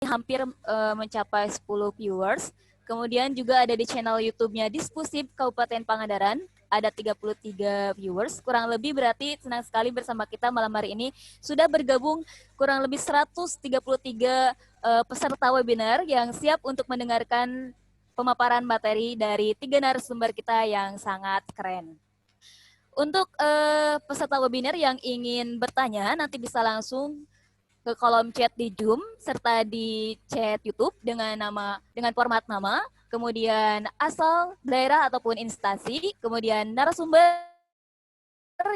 hampir mencapai 10 viewers. Kemudian juga ada di channel YouTube-nya Dispusip Kabupaten Pangandaran, ada 33 viewers. Kurang lebih berarti senang sekali bersama kita malam hari ini. Sudah bergabung kurang lebih 133 peserta webinar yang siap untuk mendengarkan pemaparan materi dari 3 narasumber kita yang sangat keren. Untuk peserta webinar yang ingin bertanya, nanti bisa langsung ke kolom chat di Zoom serta di chat YouTube dengan format nama, kemudian asal, daerah ataupun instansi, kemudian narasumber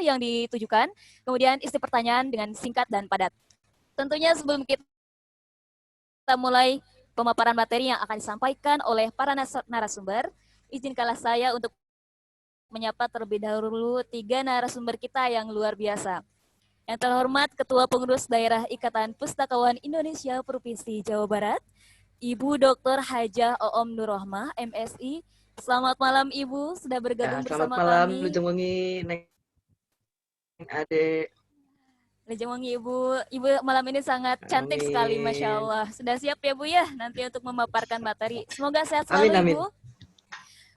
yang ditujukan, kemudian isi pertanyaan dengan singkat dan padat. Tentunya sebelum kita mulai pemaparan materi yang akan disampaikan oleh para narasumber, izinkanlah saya untuk menyapa terlebih dahulu 3 narasumber kita yang luar biasa. Yang terhormat Ketua Pengurus Daerah Ikatan Pustakawan Indonesia Provinsi Jawa Barat, Ibu Dr. Hajah Oom Nurrohmah, MSI. Selamat malam Ibu, sudah bergabung bersama kami. Selamat malam, Lujeng Wengi, Neng Ade. Lujeng Wengi Ibu, Ibu malam ini sangat cantik sekali, Masya Allah. Sudah siap ya Bu ya, nanti untuk memaparkan materi. Semoga sehat selalu amin. Ibu.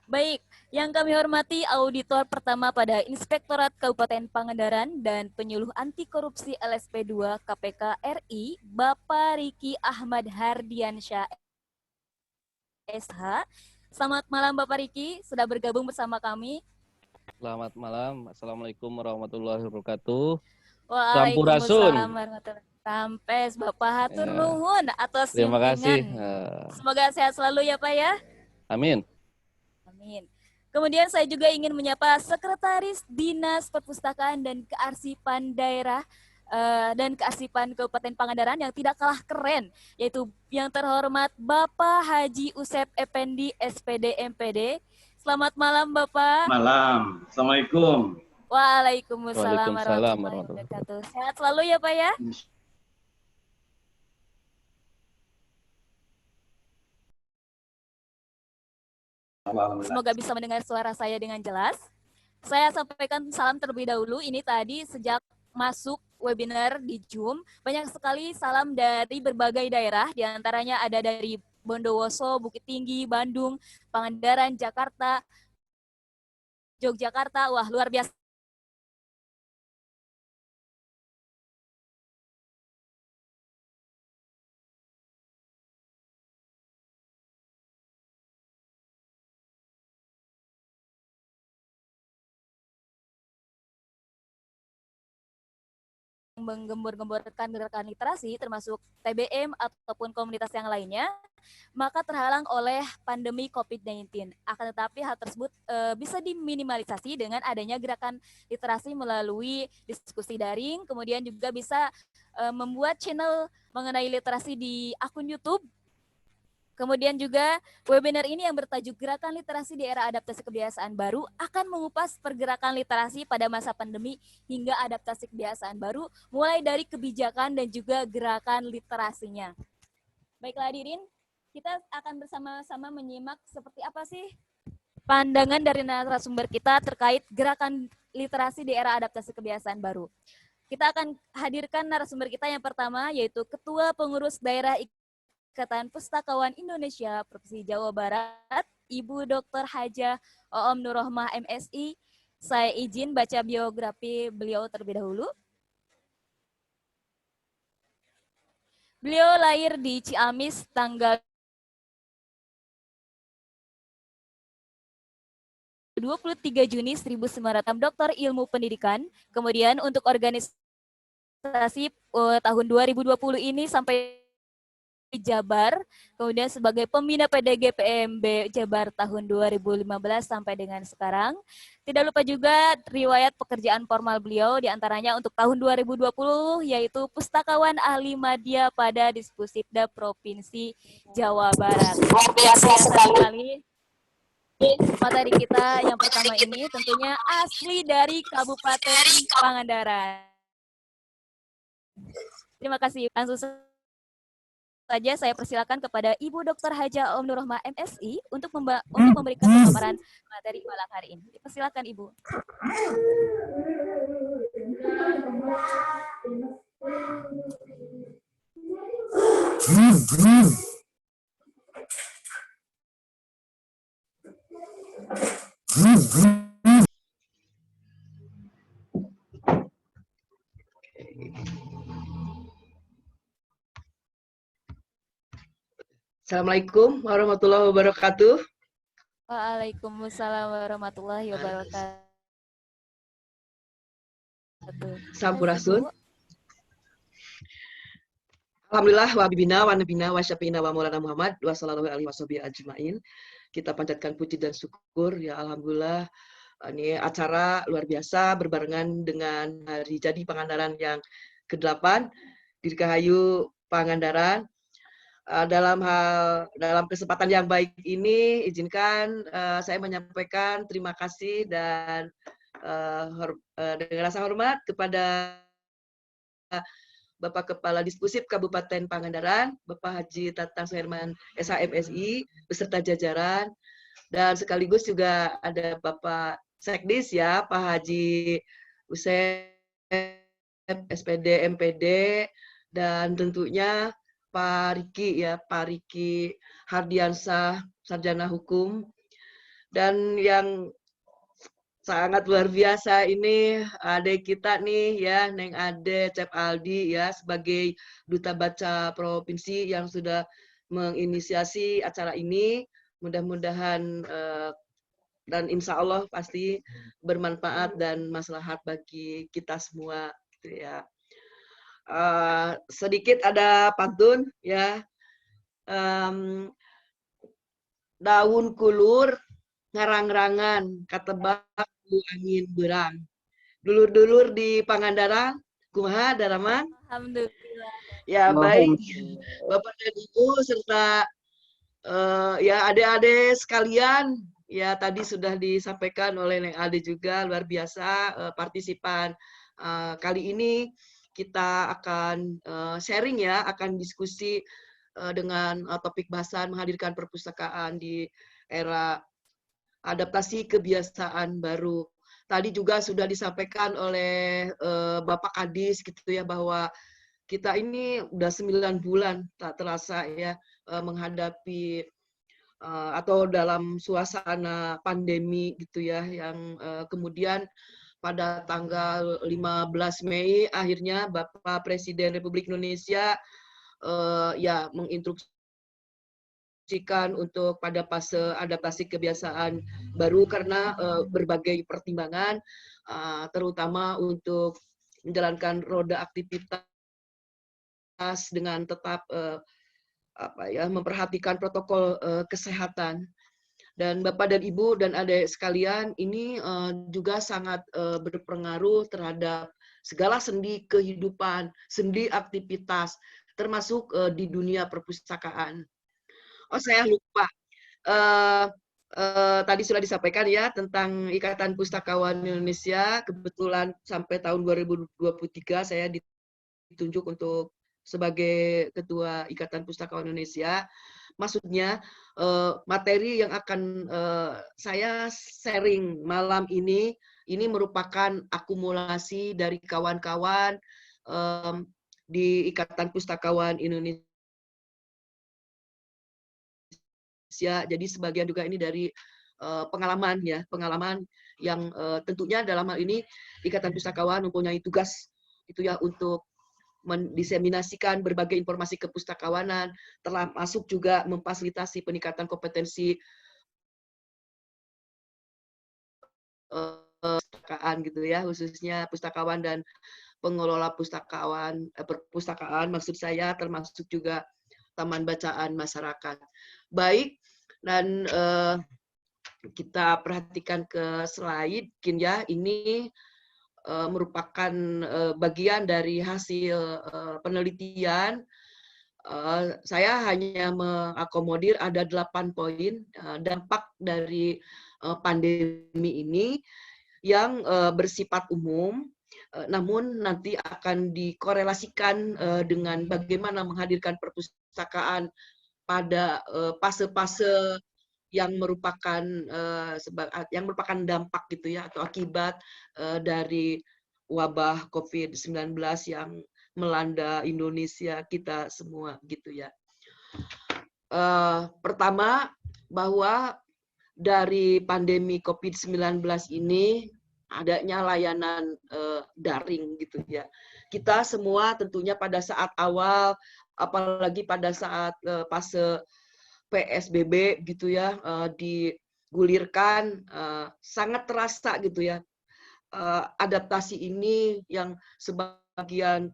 Baik, yang kami hormati auditor pertama pada Inspektorat Kabupaten Pangandaran dan Penyuluh Anti Korupsi LSP2 KPK RI, Bapak Riki Ahmad Hardiansyah SH. Selamat malam Bapak Riki, sudah bergabung bersama kami. Selamat malam, Assalamualaikum warahmatullahi wabarakatuh. Waalaikumsalam warahmatullahi wabarakatuh. Sampes Bapak hatur nuhun atas terima kasih. Semoga sehat selalu ya Pak ya. Amin. Amin. Kemudian saya juga ingin menyapa Sekretaris Dinas Perpustakaan dan Kearsipan Daerah dan Kearsipan Kabupaten Pangandaran yang tidak kalah keren, yaitu yang terhormat Bapak Haji Usep Effendi SPD MPD. Selamat malam Bapak. Malam. Assalamualaikum. Waalaikumsalam warahmatullahi wabarakatuh. Sehat selalu ya Pak ya. Semoga bisa mendengar suara saya dengan jelas. Saya sampaikan salam terlebih dahulu. Ini tadi sejak masuk webinar di Zoom, banyak sekali salam dari berbagai daerah, diantaranya ada dari Bondowoso, Bukit Tinggi, Bandung, Pangandaran, Jakarta, Yogyakarta. Wah, luar biasa. Menggembor-gemborkan gerakan literasi termasuk TBM ataupun komunitas yang lainnya, maka terhalang oleh pandemi COVID-19. Akan tetapi hal tersebut bisa diminimalisasi dengan adanya gerakan literasi melalui diskusi daring, kemudian juga bisa membuat channel mengenai literasi di akun YouTube. Kemudian juga webinar ini yang bertajuk Gerakan Literasi di Era Adaptasi Kebiasaan Baru akan mengupas pergerakan literasi pada masa pandemi hingga adaptasi kebiasaan baru, mulai dari kebijakan dan juga gerakan literasinya. Baiklah hadirin, kita akan bersama-sama menyimak seperti apa sih pandangan dari narasumber kita terkait gerakan literasi di era adaptasi kebiasaan baru. Kita akan hadirkan narasumber kita yang pertama, yaitu Ketua Pengurus Daerah Ikatan Pustakawan Indonesia Provinsi Jawa Barat, Ibu Dr. Hajah Oom Nurrohmah MSI. Saya izin baca biografi beliau terlebih dahulu. Beliau lahir di Ciamis tanggal 23 Juni 1900, Doktor Ilmu Pendidikan. Kemudian untuk organisasi tahun 2020 ini sampai Jabar, kemudian sebagai pembina PDG PMB Jabar tahun 2015 sampai dengan sekarang. Tidak lupa juga riwayat pekerjaan formal beliau, diantaranya untuk tahun 2020 yaitu Pustakawan Ahli Madya pada Dispusipda Provinsi Jawa Barat. Luar biasa sekali. Materi kita yang pertama ini tentunya asli dari Kabupaten Pangandaran. Terima kasih. Langsung saja saya persilakan kepada Ibu Dr. Hajah Oom Nurrohmah MSI untuk memberikan pemaparan materi malam hari ini. Persilakan Ibu. Assalamualaikum warahmatullahi wabarakatuh. Waalaikumsalam warahmatullahi wabarakatuh. Sampurasun. Alhamdulillah wa bibina wa nabina wa syafiina wa maulana Muhammad wa sallallahu alaihi wasallam ajmain. Kita panjatkan puji dan syukur ya alhamdulillah. Ini acara luar biasa berbarengan dengan hari jadi Pangandaran yang ke-8 Dirgahayu Pangandaran. Dalam kesempatan yang baik ini izinkan saya menyampaikan terima kasih dan dengan rasa hormat kepada Bapak Kepala Dispusip Kabupaten Pangandaran, Bapak Haji Tatang Suherman SHMSI beserta jajaran, dan sekaligus juga ada Bapak Sekdis ya, Pak Haji Usep SPD MPD, dan tentunya Pak Riki ya, Pak Riki Hardiansah Sarjana Hukum, dan yang sangat luar biasa ini adik kita nih ya, Neng Ade Cep Aldi ya, sebagai Duta Baca Provinsi yang sudah menginisiasi acara ini. Mudah-mudahan dan insya Allah pasti bermanfaat dan maslahat bagi kita semua gitu ya. Sedikit ada pantun ya. Daun kulur ngarang-rangan katebak angin berang. Dulur-dulur di Pangandaran, kumaha Daraman? Alhamdulillah. Ya baik, Bapak dan Ibu serta ya adik-adik sekalian, ya tadi sudah disampaikan oleh Neng Ade juga luar biasa partisipan. Kali ini kita akan sharing ya, akan diskusi dengan topik bahasan menghadirkan perpustakaan di era adaptasi kebiasaan baru. Tadi juga sudah disampaikan oleh Bapak Kadis gitu ya, bahwa kita ini udah 9 bulan tak terasa ya menghadapi atau dalam suasana pandemi gitu ya, yang kemudian pada tanggal 15 Mei akhirnya Bapak Presiden Republik Indonesia ya menginstruksikan untuk pada fase adaptasi kebiasaan baru karena berbagai pertimbangan, terutama untuk menjalankan roda aktivitas dengan tetap memperhatikan protokol kesehatan. Dan Bapak dan Ibu dan adik sekalian, ini juga sangat berpengaruh terhadap segala sendi kehidupan, sendi aktivitas, termasuk di dunia perpustakaan. Oh, saya lupa. Tadi sudah disampaikan ya tentang Ikatan Pustakawan Indonesia. Kebetulan sampai tahun 2023 saya ditunjuk untuk sebagai Ketua Ikatan Pustakawan Indonesia. Maksudnya materi yang akan saya sharing malam ini merupakan akumulasi dari kawan-kawan di Ikatan Pustakawan Indonesia. Jadi sebagian juga ini dari pengalaman ya, pengalaman yang tentunya dalam hal ini Ikatan Pustakawan mempunyai tugas itu ya untuk mendiseminasikan berbagai informasi kepustakawanan, termasuk juga memfasilitasi peningkatan kompetensi perpustakaan gitu ya, khususnya pustakawan dan pengelola perpustakaan maksud saya, termasuk juga taman bacaan masyarakat. Baik, dan kita perhatikan ke slide, ya ini merupakan bagian dari hasil penelitian. Saya hanya mengakomodir ada 8 poin dampak dari pandemi ini yang bersifat umum, namun nanti akan dikorelasikan dengan bagaimana menghadirkan perpustakaan pada fase-fase yang merupakan dampak gitu ya, atau akibat dari wabah COVID-19 yang melanda Indonesia kita semua gitu ya. Pertama, bahwa dari pandemi COVID-19 ini adanya layanan daring gitu ya. Kita semua tentunya pada saat awal, apalagi pada saat fase PSBB gitu ya, digulirkan, sangat terasa gitu ya. Adaptasi ini yang sebagian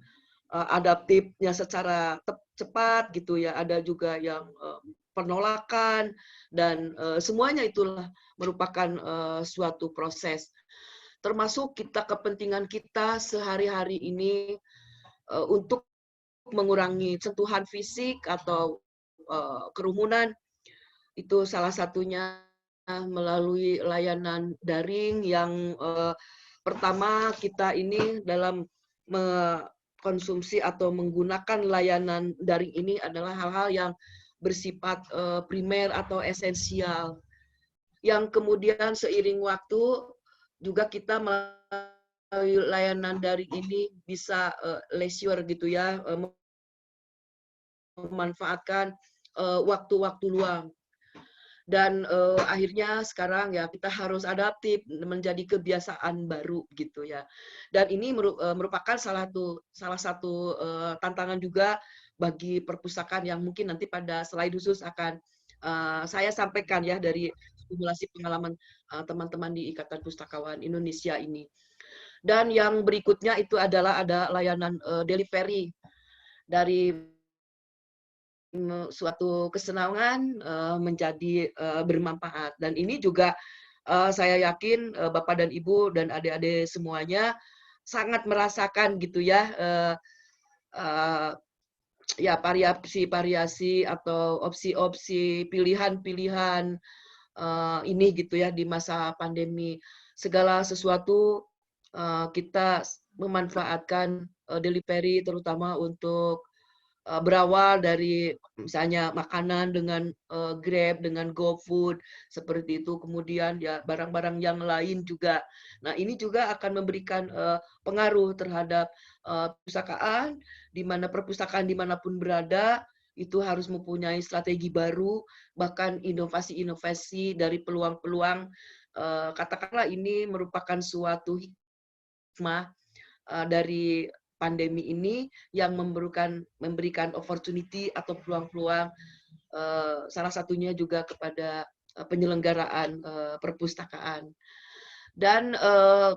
adaptifnya secara cepat gitu ya, ada juga yang penolakan, dan semuanya itulah merupakan suatu proses. Termasuk kepentingan kita sehari-hari ini untuk mengurangi sentuhan fisik atau kerumunan, itu salah satunya melalui layanan daring yang pertama kita ini dalam konsumsi atau menggunakan layanan daring ini adalah hal-hal yang bersifat primer atau esensial. Yang kemudian seiring waktu juga kita melalui layanan daring ini bisa leisure gitu ya, memanfaatkan waktu-waktu luang. Dan akhirnya sekarang ya kita harus adaptif menjadi kebiasaan baru gitu ya. Dan ini merupakan salah satu tantangan juga bagi perpustakaan yang mungkin nanti pada slide khusus akan saya sampaikan ya dari simulasi pengalaman teman-teman di Ikatan Pustakawan Indonesia ini. Dan yang berikutnya itu adalah ada layanan delivery dari suatu kesenangan menjadi bermanfaat. Dan ini juga saya yakin Bapak dan Ibu dan adik-adik semuanya sangat merasakan gitu ya, ya variasi-variasi atau opsi-opsi pilihan-pilihan ini gitu ya di masa pandemi. Segala sesuatu kita memanfaatkan delivery terutama untuk berawal dari misalnya makanan dengan Grab, dengan GoFood, seperti itu. Kemudian ya barang-barang yang lain juga. Nah ini juga akan memberikan pengaruh terhadap perpustakaan, di mana perpustakaan dimanapun berada, itu harus mempunyai strategi baru, bahkan inovasi-inovasi dari peluang-peluang. Katakanlah ini merupakan suatu hikmah dari pandemi ini yang memberikan opportunity atau peluang-peluang, salah satunya juga kepada penyelenggaraan perpustakaan. Dan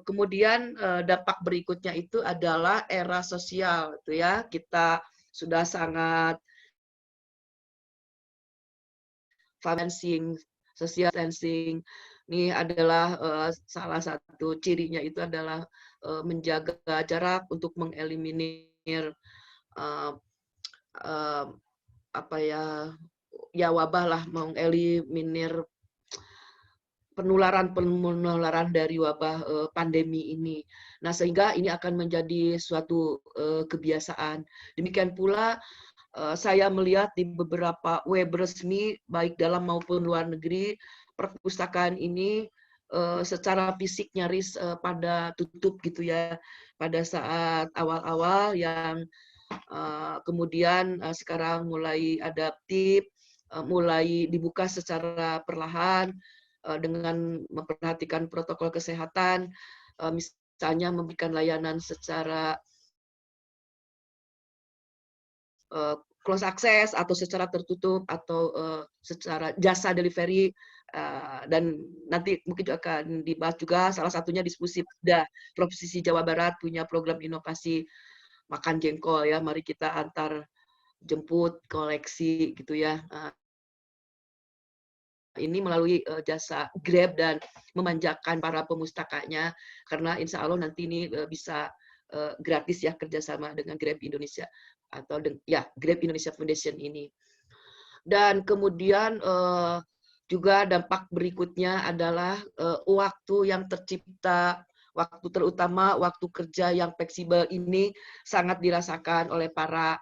kemudian dampak berikutnya itu adalah era sosial, itu ya. Kita sudah sangat social distancing. Ini adalah salah satu cirinya itu adalah menjaga jarak untuk mengeliminir apa ya wabah lah, mengeliminir penularan dari wabah pandemi ini. Nah, sehingga ini akan menjadi suatu kebiasaan. Demikian pula saya melihat di beberapa web resmi baik dalam maupun luar negeri, perpustakaan ini secara fisik nyaris pada tutup gitu ya pada saat awal-awal, yang kemudian sekarang mulai adaptif, mulai dibuka secara perlahan dengan memperhatikan protokol kesehatan, misalnya memberikan layanan secara close access atau secara tertutup atau secara jasa delivery, dan nanti mungkin akan dibahas juga salah satunya diskusi pada Provinsi Jawa Barat punya program inovasi makan jengkol ya, mari kita antar jemput koleksi gitu ya. Ini melalui jasa Grab dan memanjakan para pemustakanya, karena insya Allah nanti ini bisa gratis ya kerjasama dengan Grab Indonesia atau ya Grab Indonesia Foundation ini. Dan kemudian juga dampak berikutnya adalah waktu yang tercipta, waktu terutama waktu kerja yang fleksibel ini sangat dirasakan oleh para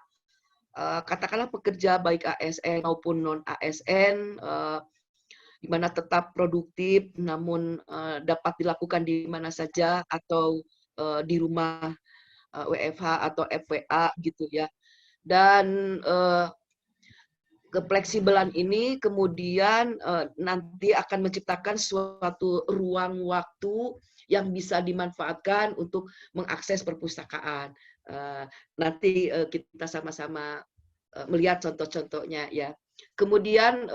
katakanlah pekerja baik ASN maupun non ASN, di mana tetap produktif namun dapat dilakukan di mana saja atau di rumah. WFH atau FWA gitu ya. Dan kefleksibelan ini kemudian nanti akan menciptakan suatu ruang waktu yang bisa dimanfaatkan untuk mengakses perpustakaan. Nanti kita sama-sama melihat contoh-contohnya ya. Kemudian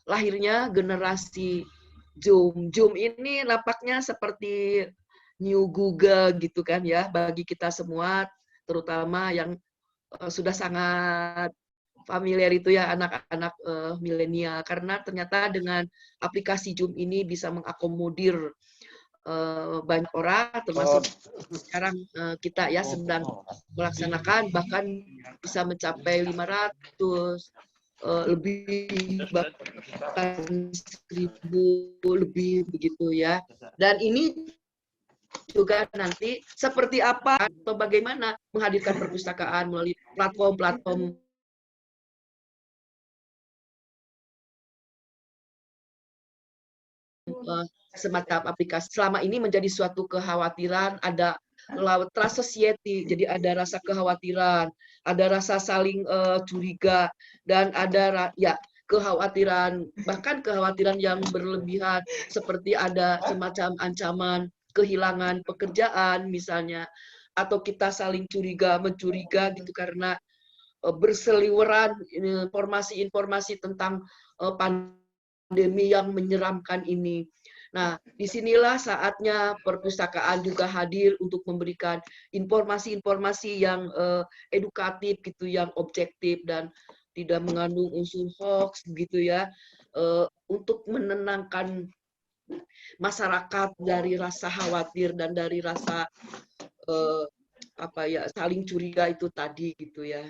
lahirnya generasi Zoom. Zoom ini nampaknya seperti New Google gitu kan ya bagi kita semua, terutama yang sudah sangat familiar itu ya anak-anak milenial, karena ternyata dengan aplikasi Zoom ini bisa mengakomodir banyak orang, termasuk sekarang kita ya sedang melaksanakan, bahkan bisa mencapai 500 lebih, bahkan 1000 lebih begitu ya. Dan ini juga nanti seperti apa atau bagaimana menghadirkan perpustakaan melalui platform-platform semacam aplikasi. Selama ini menjadi suatu kekhawatiran, ada trust society, jadi ada rasa kekhawatiran, ada rasa saling curiga, dan ada ya kekhawatiran, bahkan kekhawatiran yang berlebihan, seperti ada semacam ancaman kehilangan pekerjaan misalnya, atau kita saling curiga mencuriga gitu karena berseliweran informasi-informasi tentang pandemi yang menyeramkan ini. Nah, disinilah saatnya perpustakaan juga hadir untuk memberikan informasi-informasi yang edukatif gitu, yang objektif dan tidak mengandung unsur hoax gitu ya, untuk menenangkan masyarakat dari rasa khawatir dan dari rasa saling curiga itu tadi gitu ya.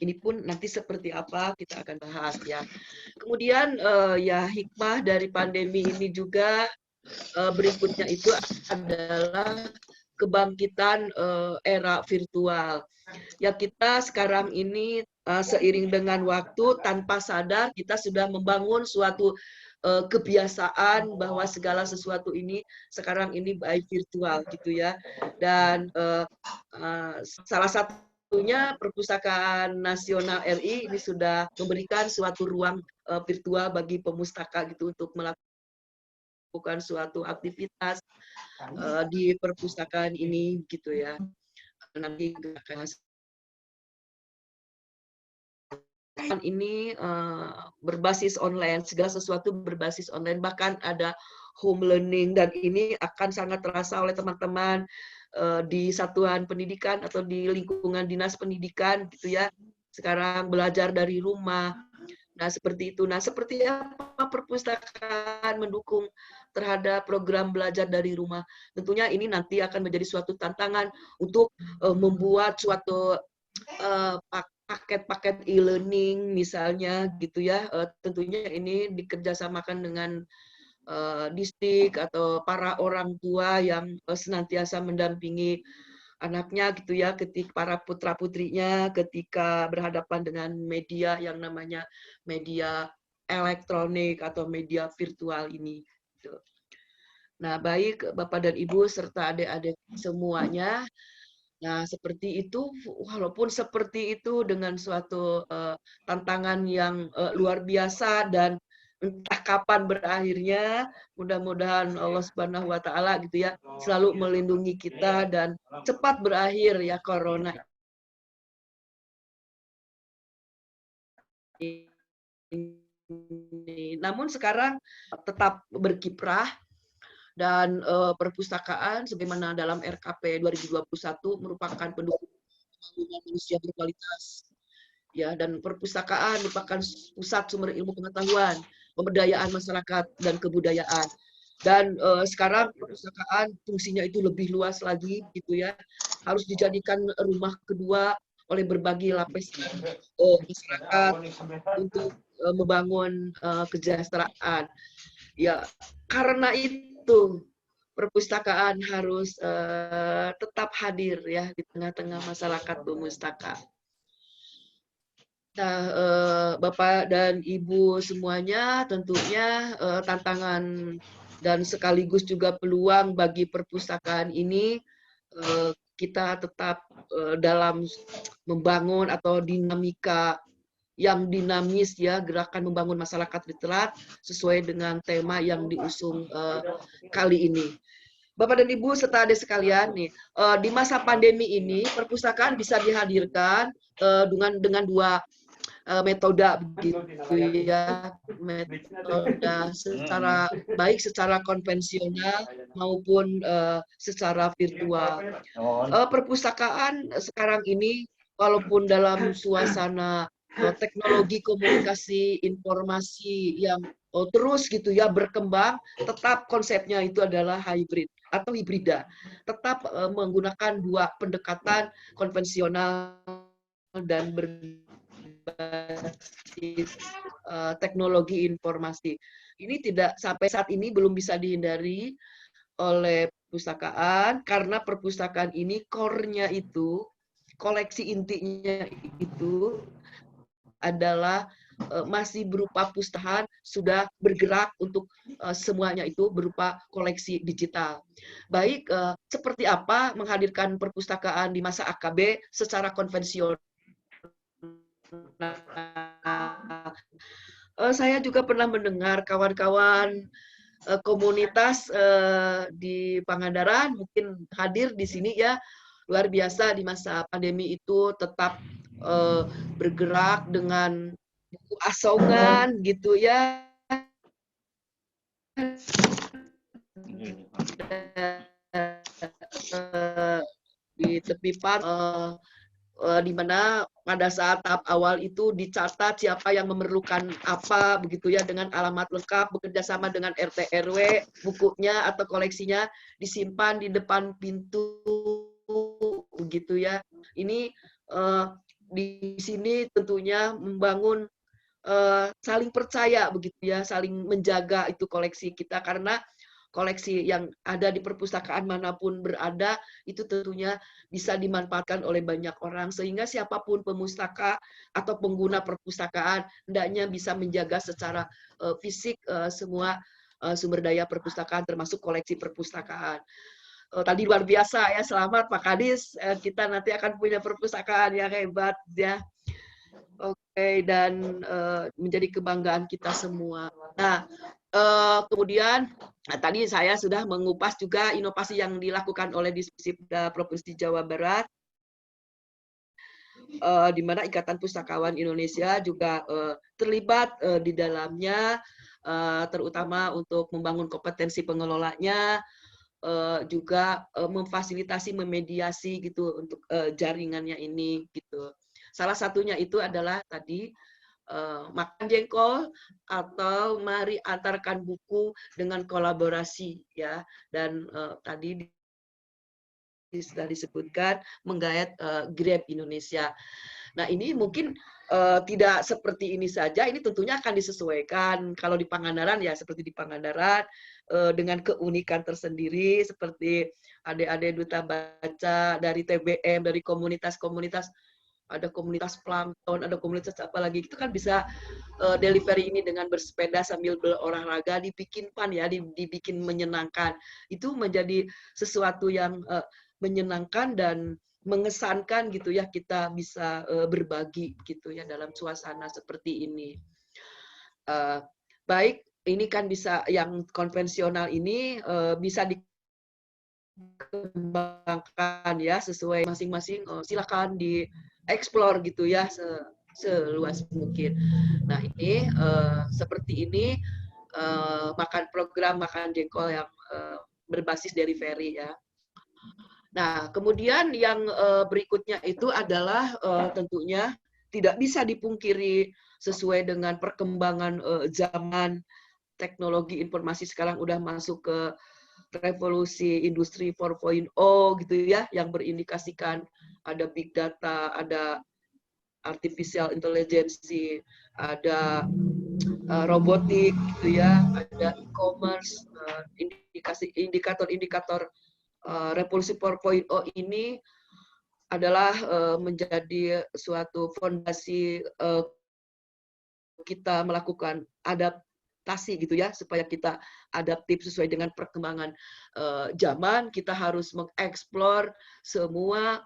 Ini pun nanti seperti apa kita akan bahas ya. Kemudian ya hikmah dari pandemi ini juga berikutnya itu adalah kebangkitan era virtual. Ya kita sekarang ini seiring dengan waktu tanpa sadar kita sudah membangun suatu kebiasaan bahwa segala sesuatu ini sekarang ini by virtual gitu ya. Dan salah satunya Perpustakaan Nasional RI ini sudah memberikan suatu ruang virtual bagi pemustaka gitu untuk melakukan suatu aktivitas di perpustakaan ini gitu ya. Nanti ini berbasis online, segala sesuatu berbasis online, bahkan ada home learning, dan ini akan sangat terasa oleh teman-teman di satuan pendidikan atau di lingkungan dinas pendidikan gitu ya. Sekarang belajar dari rumah. Nah, seperti itu. Nah, seperti apa perpustakaan mendukung terhadap program belajar dari rumah? Tentunya ini nanti akan menjadi suatu tantangan untuk membuat suatu paket-paket e-learning misalnya gitu ya. Tentunya ini dikerjasamakan dengan distrik atau para orang tua yang senantiasa mendampingi anaknya gitu ya, ketika para putra-putrinya ketika berhadapan dengan media yang namanya media elektronik atau media virtual ini. Gitu. Nah, baik Bapak dan Ibu serta adik-adik semuanya. Nah, seperti itu, walaupun seperti itu dengan suatu tantangan yang luar biasa dan entah kapan berakhirnya, mudah-mudahan Allah Subhanahu wa taala gitu ya selalu melindungi kita dan cepat berakhir ya corona ini. Namun sekarang tetap berkiprah dan perpustakaan sebagaimana dalam RKP 2021 merupakan pendukung pembangunan manusia berkualitas. Ya, dan perpustakaan merupakan pusat sumber ilmu pengetahuan, pemberdayaan masyarakat dan kebudayaan. Dan sekarang perpustakaan fungsinya itu lebih luas lagi gitu ya. Harus dijadikan rumah kedua oleh berbagai lapisan masyarakat untuk membangun kesejahteraan. Ya, karena itu perpustakaan harus tetap hadir ya di tengah-tengah masyarakat pemustaka. Nah, Bapak dan Ibu semuanya, tentunya tantangan dan sekaligus juga peluang bagi perpustakaan ini kita tetap dalam membangun atau dinamika yang dinamis ya, gerakan membangun masyarakat literat sesuai dengan tema yang diusung kali ini. Bapak dan Ibu serta adik sekalian nih, di masa pandemi ini perpustakaan bisa dihadirkan dengan dua metode begitu ya, metode secara baik secara konvensional maupun secara virtual. Perpustakaan sekarang ini walaupun dalam suasana teknologi komunikasi informasi yang terus gitu ya berkembang, tetap konsepnya itu adalah hybrid atau hibrida, tetap menggunakan dua pendekatan konvensional dan berbasis teknologi informasi. Ini tidak sampai saat ini belum bisa dihindari oleh perpustakaan karena perpustakaan ini core-nya itu, koleksi intinya itu adalah masih berupa pustakaan, sudah bergerak untuk semuanya itu berupa koleksi digital. Baik, seperti apa menghadirkan perpustakaan di masa AKB secara konvensional? Saya juga pernah mendengar kawan-kawan komunitas di Pangandaran mungkin hadir di sini ya, luar biasa di masa pandemi itu tetap bergerak dengan buku asongan gitu ya, di tepi pantai, di mana pada saat tahap awal itu dicatat siapa yang memerlukan apa begitu ya, dengan alamat lengkap, bekerja sama dengan RT RW, bukunya atau koleksinya disimpan di depan pintu begitu ya. Ini di sini tentunya membangun saling percaya begitu ya, saling menjaga itu koleksi kita, karena koleksi yang ada di perpustakaan manapun berada itu tentunya bisa dimanfaatkan oleh banyak orang, sehingga siapapun pemustaka atau pengguna perpustakaan hendaknya bisa menjaga secara fisik semua sumber daya perpustakaan termasuk koleksi perpustakaan. Tadi luar biasa ya, selamat Pak Kadis, kita nanti akan punya perpustakaan yang hebat ya. Oke, dan menjadi kebanggaan kita semua. Nah, kemudian tadi saya sudah mengupas juga inovasi yang dilakukan oleh Disipda Provinsi Jawa Barat, di mana Ikatan Pustakawan Indonesia juga terlibat di dalamnya, terutama untuk membangun kompetensi pengelolanya, juga memfasilitasi, memediasi gitu untuk jaringannya ini gitu. Salah satunya itu adalah tadi makan jengkol atau mari antarkan buku dengan kolaborasi ya, dan tadi sudah disebutkan menggayat Grab Indonesia. Nah ini mungkin tidak seperti ini saja, ini tentunya akan disesuaikan. Kalau di Pangandaran ya seperti di Pangandaran dengan keunikan tersendiri, seperti adik-adik duta baca dari TBM, dari komunitas-komunitas, ada komunitas plankton, ada komunitas apa lagi, itu kan bisa delivery ini dengan bersepeda sambil berolahraga, dibikin fun ya, dibikin menyenangkan. Itu menjadi sesuatu yang menyenangkan dan mengesankan gitu ya, kita bisa berbagi gitu ya dalam suasana seperti ini. Baik, ini kan bisa yang konvensional ini bisa dikembangkan ya sesuai masing-masing, silakan dieksplor gitu ya seluas mungkin. Nah ini seperti ini program makan jengkol yang berbasis delivery ya. Nah, kemudian yang berikutnya itu adalah tentunya tidak bisa dipungkiri sesuai dengan perkembangan zaman teknologi informasi sekarang udah masuk ke revolusi industri 4.0 gitu ya, yang berindikasikan ada big data, ada artificial intelligence, ada robotik gitu ya, ada e-commerce, indikator-indikator revolusi 4.0 ini adalah menjadi suatu fondasi kita melakukan beradaptasi gitu ya, supaya kita adaptif sesuai dengan perkembangan zaman. Kita harus mengeksplor semua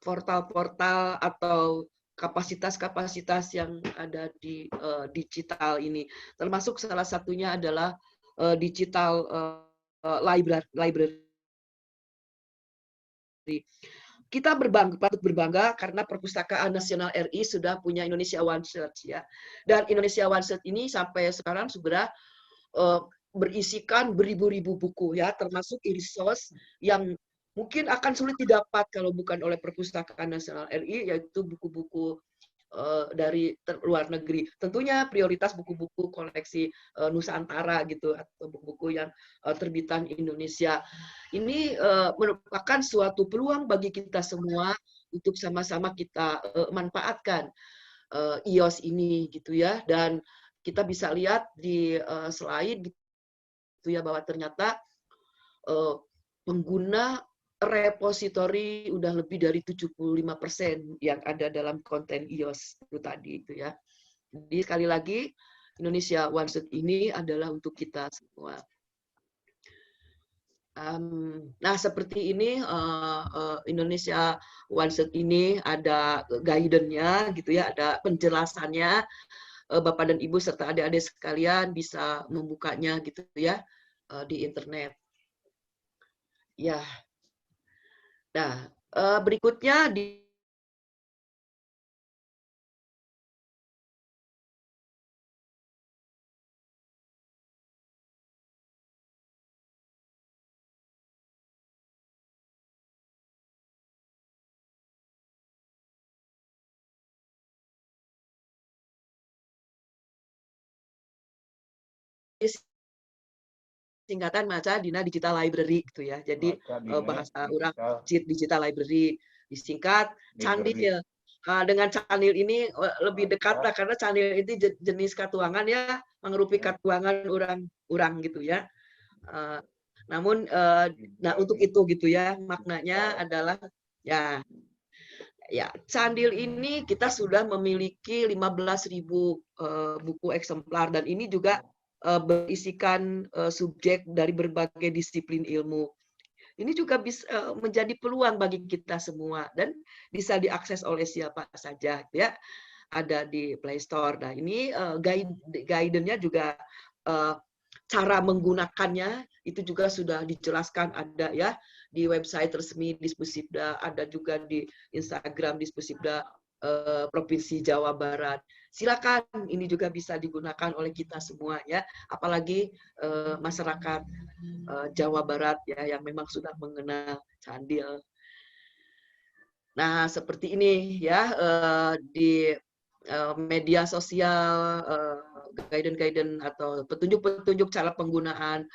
portal-portal atau kapasitas-kapasitas yang ada di digital ini. Termasuk salah satunya adalah digital library. Kita patut berbangga karena Perpustakaan Nasional RI sudah punya Indonesia One Search ya. Dan Indonesia One Search ini sampai sekarang sudah berisikan beribu-ribu buku ya, termasuk e-resource yang mungkin akan sulit didapat kalau bukan oleh Perpustakaan Nasional RI, yaitu buku-buku dari luar negeri. Tentunya prioritas buku-buku koleksi Nusantara gitu, atau buku-buku yang terbitan Indonesia. Ini merupakan suatu peluang bagi kita semua untuk sama-sama kita manfaatkan IOS ini gitu ya. Dan kita bisa lihat di slide gitu ya, bahwa ternyata pengguna repositori udah lebih dari 75% yang ada dalam konten iOS itu tadi itu ya. Jadi sekali lagi Indonesia One Search ini adalah untuk kita semua. Nah seperti ini Indonesia One Search ini ada guidance-nya gitu ya, ada penjelasannya. Bapak dan Ibu serta adik-adik sekalian bisa membukanya gitu ya di internet. Ya. Nah, berikutnya di singkatan Maca Dina Digital Library gitu ya. Jadi bahasa orang Digital Library disingkat Candil. Dengan Candil ini lebih dekat lah, karena Candil itu jenis katuangan ya, mengerupi katuangan orang gitu ya. Namun nah untuk itu gitu ya, maknanya adalah ya Candil ini kita sudah memiliki 15.000 buku eksemplar, dan ini juga berisikan subjek dari berbagai disiplin ilmu. Ini juga bisa menjadi peluang bagi kita semua dan bisa diakses oleh siapa saja ya. Ada di Play Store. Nah, ini guidance-nya juga cara menggunakannya itu juga sudah dijelaskan, ada ya di website resmi Dispusibda, ada juga di Instagram Dispusibda Provinsi Jawa Barat. Silakan, ini juga bisa digunakan oleh kita semua ya, apalagi masyarakat Jawa Barat ya yang memang sudah mengenal Candil. Nah, seperti ini ya di media sosial, guidance atau petunjuk-petunjuk cara penggunaan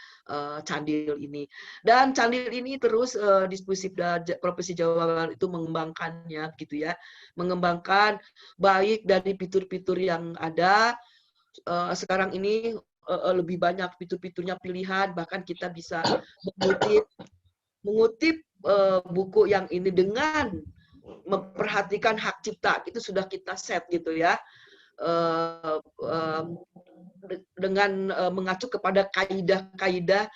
Candil ini. Dan Candil ini terus Dispusibda Provinsi Jawa Barat itu mengembangkannya gitu ya. Mengembangkan baik dari fitur-fitur yang ada, sekarang ini lebih banyak fitur-fiturnya pilihan, bahkan kita bisa mengutip buku yang ini dengan memperhatikan hak cipta, itu sudah kita set gitu ya, dengan mengacu kepada kaidah-kaidah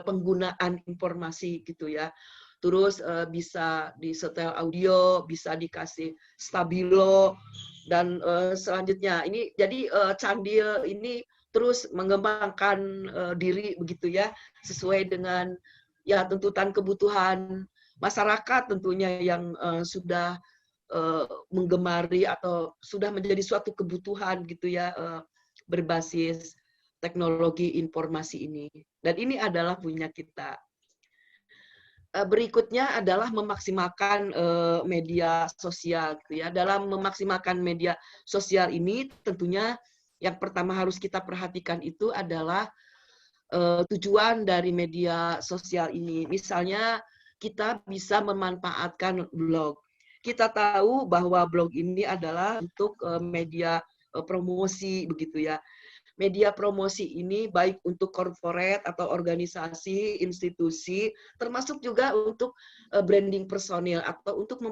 penggunaan informasi gitu ya. Terus bisa disetel audio, bisa dikasih stabilo, dan selanjutnya ini jadi Candil ini terus mengembangkan diri begitu ya, sesuai dengan ya tuntutan kebutuhan masyarakat tentunya yang sudah menggemari atau sudah menjadi suatu kebutuhan gitu ya, berbasis teknologi informasi ini. Dan ini adalah punya kita. Berikutnya adalah memaksimalkan media sosial gitu ya. Dalam memaksimalkan media sosial ini tentunya yang pertama harus kita perhatikan itu adalah tujuan dari media sosial ini. Misalnya kita bisa memanfaatkan blog. Kita tahu bahwa blog ini adalah untuk media promosi begitu ya. Media promosi ini baik untuk corporate atau organisasi, institusi, termasuk juga untuk branding personil atau untuk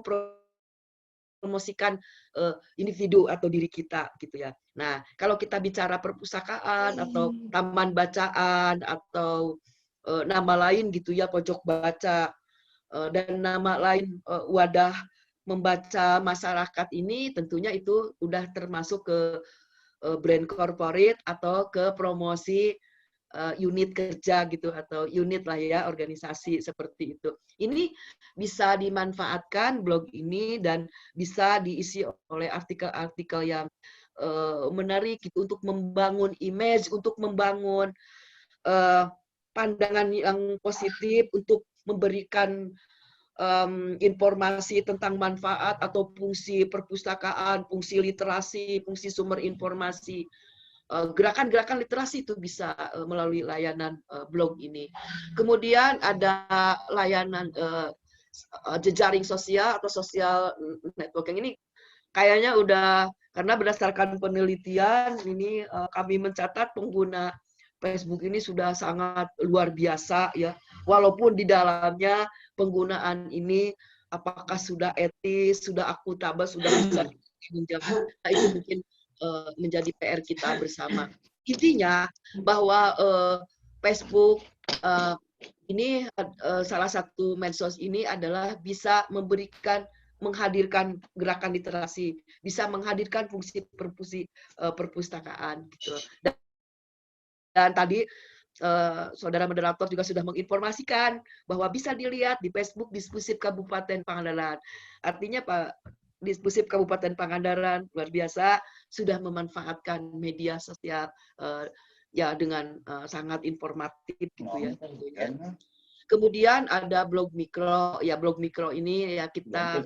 mempromosikan individu atau diri kita gitu ya. Nah, kalau kita bicara perpustakaan atau taman bacaan atau nama lain gitu ya, pojok baca dan nama lain wadah membaca masyarakat ini, tentunya itu udah termasuk ke brand corporate atau ke promosi unit kerja gitu atau unit lah ya, organisasi seperti itu. Ini bisa dimanfaatkan blog ini dan bisa diisi oleh artikel-artikel yang menarik gitu untuk membangun image, untuk membangun pandangan yang positif, untuk memberikan informasi tentang manfaat atau fungsi perpustakaan, fungsi literasi, fungsi sumber informasi. Gerakan-gerakan literasi itu bisa melalui layanan blog ini. Kemudian ada layanan jejaring sosial atau social networking ini kayaknya udah, karena berdasarkan penelitian ini kami mencatat pengguna Facebook ini sudah sangat luar biasa ya. Walaupun di dalamnya penggunaan ini apakah sudah etis, sudah akuntabel, sudah bisa menjaga, nah, itu mungkin menjadi PR kita bersama. Intinya bahwa Facebook ini salah satu medsos ini adalah bisa menghadirkan gerakan literasi, bisa menghadirkan fungsi perpustakaan gitu. Dan tadi saudara moderator juga sudah menginformasikan bahwa bisa dilihat di Facebook Dispusip Kabupaten Pangandaran. Artinya Pak Dispusip Kabupaten Pangandaran luar biasa sudah memanfaatkan media sosial ya dengan sangat informatif gitu ya. Kemudian ada blog mikro, ya blog mikro ini ya kita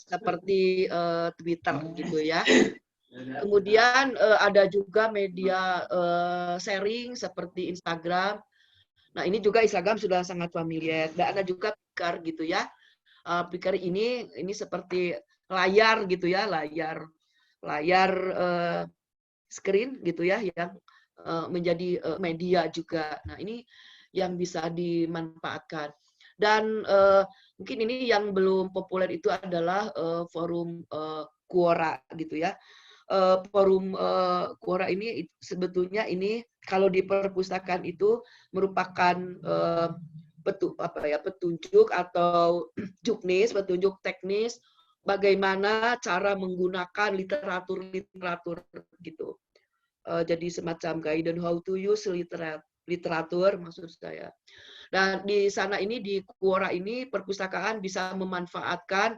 seperti Twitter gitu ya. Kemudian ada juga media sharing seperti Instagram. Nah ini juga Instagram sudah sangat familiar. Dan ada juga Flickr gitu ya. Flickr ini seperti layar gitu ya, layar screen gitu ya, yang menjadi media juga. Nah ini yang bisa dimanfaatkan. Dan mungkin ini yang belum populer itu adalah forum Quora gitu ya. Forum Quora ini sebetulnya ini kalau di perpustakaan itu merupakan petunjuk atau juknis, petunjuk teknis bagaimana cara menggunakan literatur gitu. Jadi semacam guidance how to use literatur maksud saya. Nah di sana ini di Quora ini perpustakaan bisa memanfaatkan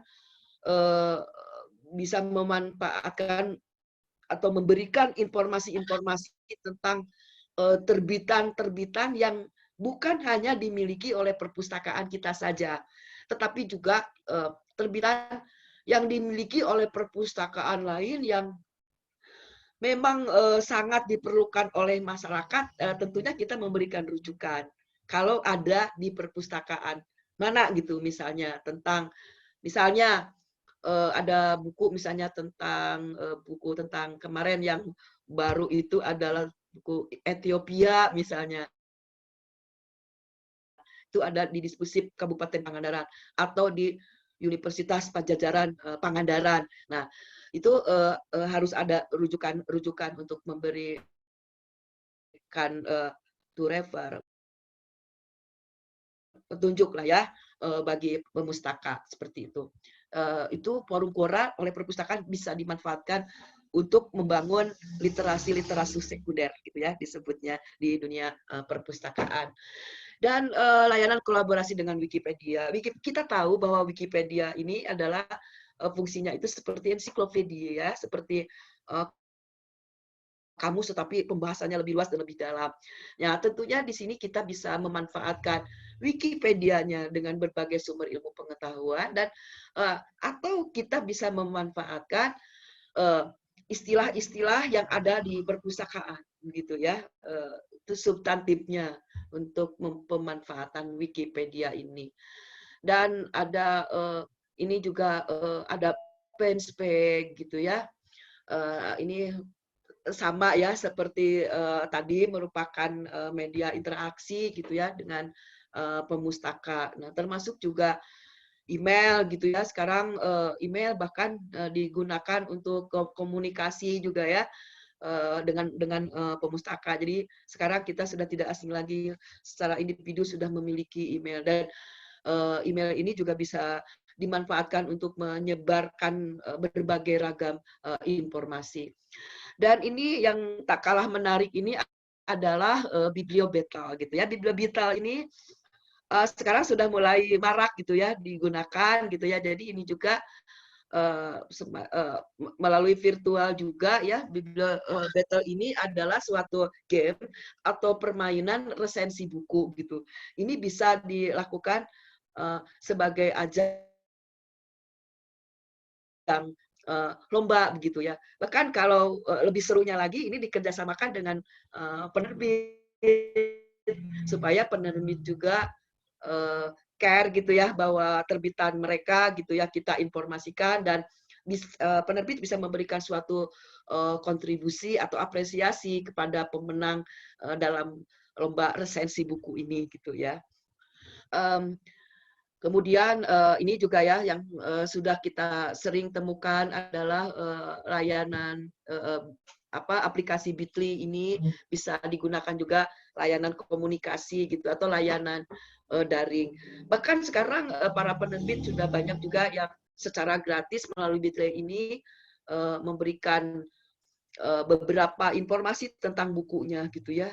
atau memberikan informasi-informasi tentang terbitan-terbitan yang bukan hanya dimiliki oleh perpustakaan kita saja, tetapi juga terbitan yang dimiliki oleh perpustakaan lain yang memang sangat diperlukan oleh masyarakat. Tentunya kita memberikan rujukan kalau ada di perpustakaan mana gitu, misalnya tentang ada buku misalnya tentang buku tentang kemarin yang baru itu adalah buku Ethiopia misalnya. Itu ada di Dispusip Kabupaten Pangandaran atau di Universitas Pajajaran Pangandaran. Nah, itu harus ada rujukan untuk memberikan to refer, petunjuk lah ya bagi pemustaka seperti itu. Itu forum Quora oleh perpustakaan bisa dimanfaatkan untuk membangun literasi sekunder gitu ya disebutnya di dunia perpustakaan. Dan layanan kolaborasi dengan Wikipedia. Kita tahu bahwa Wikipedia ini adalah fungsinya itu seperti ensiklopedia, seperti kamus, tetapi pembahasannya lebih luas dan lebih dalam. Ya, tentunya di sini kita bisa memanfaatkan Wikipedia-nya dengan berbagai sumber ilmu pengetahuan dan atau kita bisa memanfaatkan istilah-istilah yang ada di perpustakaan, gitu ya. Itu substantifnya untuk pemanfaatan Wikipedia ini. Dan ada ini juga ada Penspec gitu ya. Ini sama ya seperti tadi merupakan media interaksi gitu ya dengan pemustaka. Nah, termasuk juga email gitu ya. Sekarang email bahkan digunakan untuk komunikasi juga ya dengan pemustaka. Jadi sekarang kita sudah tidak asing lagi, secara individu sudah memiliki email, dan email ini juga bisa dimanfaatkan untuk menyebarkan berbagai ragam informasi. Dan ini yang tak kalah menarik ini adalah Bibliobetal gitu ya. Bibliobetal ini sekarang sudah mulai marak gitu ya digunakan gitu ya. Jadi ini juga melalui virtual juga ya. Bibliobetal ini adalah suatu game atau permainan resensi buku gitu. Ini bisa dilakukan sebagai ajang lomba begitu ya. Bahkan kalau lebih serunya lagi ini dikerjasamakan dengan penerbit supaya penerbit juga care gitu ya bahwa terbitan mereka gitu ya kita informasikan, dan penerbit bisa memberikan suatu kontribusi atau apresiasi kepada pemenang dalam lomba resensi buku ini gitu ya. Kemudian ini juga ya yang sudah kita sering temukan adalah layanan aplikasi Bitly ini bisa digunakan juga layanan komunikasi gitu atau layanan daring. Bahkan sekarang para penerbit sudah banyak juga yang secara gratis melalui Bitly ini memberikan beberapa informasi tentang bukunya gitu ya,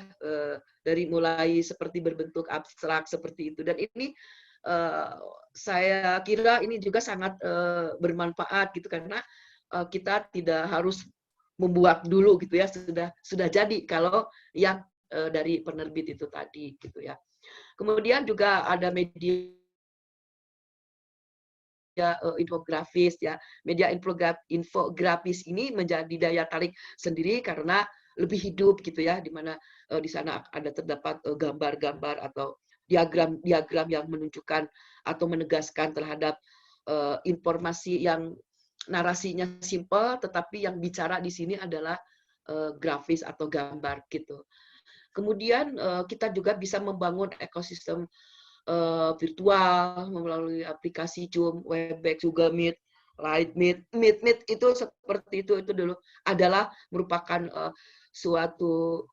dari mulai seperti berbentuk abstrak seperti itu. Dan ini saya kira ini juga sangat bermanfaat gitu, karena kita tidak harus membuat dulu gitu ya, sudah jadi kalau yang dari penerbit itu tadi gitu ya. Kemudian juga ada media infografis ya. Media infografis ini menjadi daya tarik sendiri karena lebih hidup gitu ya, di mana di sana ada terdapat gambar-gambar atau diagram-diagram yang menunjukkan atau menegaskan terhadap informasi yang narasinya simpel, tetapi yang bicara di sini adalah grafis atau gambar gitu. Kemudian kita juga bisa membangun ekosistem virtual melalui aplikasi Zoom, Webex, juga Meet, Lightmeet, Meet itu seperti itu dulu adalah merupakan suatu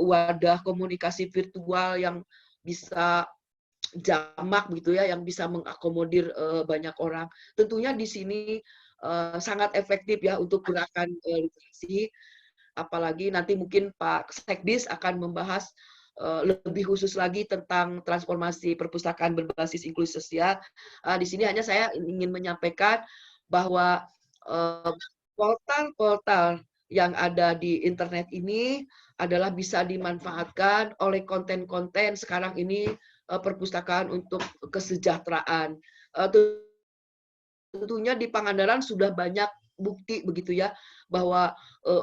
wadah komunikasi virtual yang bisa jamak gitu ya, yang bisa mengakomodir banyak orang. Tentunya di sini sangat efektif ya untuk gerakan literasi, apalagi nanti mungkin Pak Sekdis akan membahas lebih khusus lagi tentang transformasi perpustakaan berbasis inklusi sosial. Di sini hanya saya ingin menyampaikan bahwa portal-portal yang ada di internet ini adalah bisa dimanfaatkan oleh konten-konten sekarang ini perpustakaan untuk kesejahteraan. Tentunya di Pangandaran sudah banyak bukti begitu ya bahwa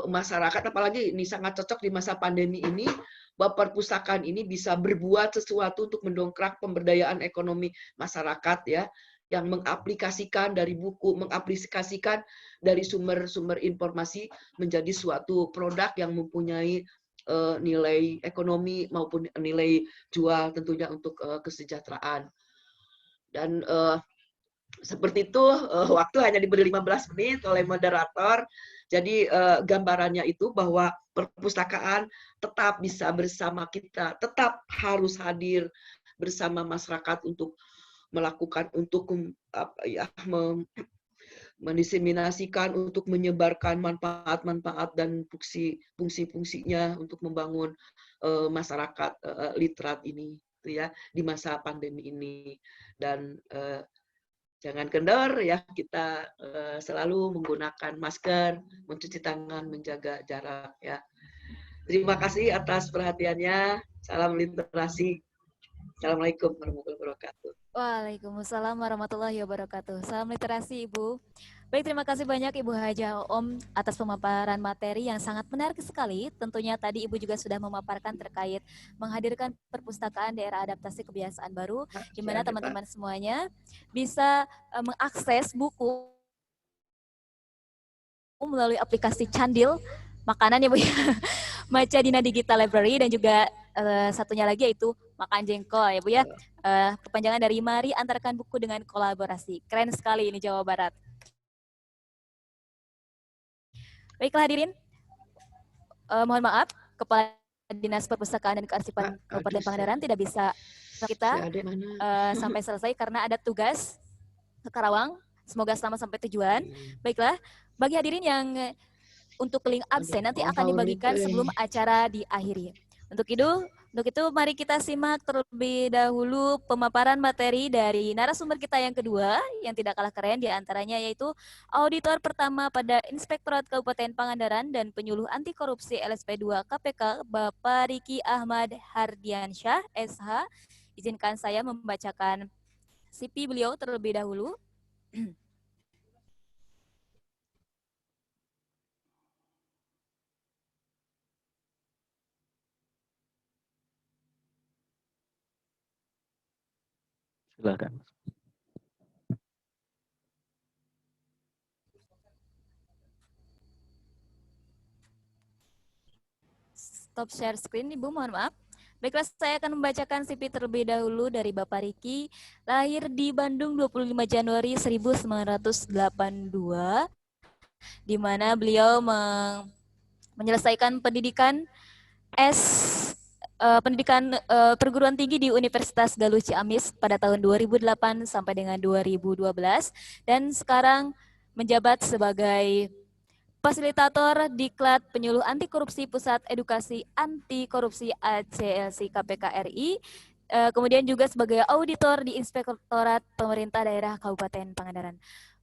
masyarakat, apalagi ini sangat cocok di masa pandemi ini, bahwa perpustakaan ini bisa berbuat sesuatu untuk mendongkrak pemberdayaan ekonomi masyarakat ya, yang mengaplikasikan dari buku, mengaplikasikan dari sumber-sumber informasi menjadi suatu produk yang mempunyai nilai ekonomi maupun nilai jual tentunya untuk kesejahteraan. Dan seperti itu, waktu hanya diberi 15 menit oleh moderator. Jadi gambarannya itu bahwa perpustakaan tetap bisa bersama kita, tetap harus hadir bersama masyarakat untuk melakukan, untuk mendiseminasikan, untuk menyebarkan manfaat-manfaat dan fungsi-fungsinya untuk membangun masyarakat literat ini, gitu ya, di masa pandemi ini. Dan jangan kendor ya, kita selalu menggunakan masker, mencuci tangan, menjaga jarak ya. Terima kasih atas perhatiannya. Salam literasi. Assalamualaikum warahmatullahi wabarakatuh. Waalaikumsalam warahmatullahi wabarakatuh. Salam literasi, Ibu. Baik, terima kasih banyak Ibu Haja Om atas pemaparan materi yang sangat menarik sekali. Tentunya tadi Ibu juga sudah memaparkan terkait menghadirkan perpustakaan daerah adaptasi kebiasaan baru, di mana teman-teman semuanya bisa mengakses buku melalui aplikasi Candil makanan ya Bu ya. Macadina Digital Library, dan juga satunya lagi yaitu makan jengkol ya Bu ya. Kepanjangan dari Mari Antarkan Buku dengan Kolaborasi. Keren sekali ini Jawa Barat. Baiklah hadirin, mohon maaf, Kepala Dinas Perpustakaan dan Kearsipan Kabupaten Pangandaran tidak bisa kita sampai selesai karena ada tugas ke Karawang. Semoga selamat sampai tujuan. Baiklah, bagi hadirin yang untuk link absen nanti akan dibagikan sebelum acara diakhiri. Untuk itu mari kita simak terlebih dahulu pemaparan materi dari narasumber kita yang kedua yang tidak kalah keren, diantaranya yaitu auditor pertama pada Inspektorat Kabupaten Pangandaran dan penyuluh anti korupsi LSP2 KPK Bapak Riki Ahmad Hardiansyah SH. Izinkan saya membacakan CV beliau terlebih dahulu. Silakan. Stop share screen, Ibu, mohon maaf. Baiklah, saya akan membacakan CV terlebih dahulu dari Bapak Riki. Lahir di Bandung 25 Januari 1982, di mana beliau menyelesaikan pendidikan perguruan tinggi di Universitas Galuh Ciamis pada tahun 2008 sampai dengan 2012, dan sekarang menjabat sebagai Fasilitator Diklat Penyuluh Anti Korupsi Pusat Edukasi Anti Korupsi ACLC KPK RI, kemudian juga sebagai auditor di Inspektorat Pemerintah Daerah Kabupaten Pangandaran.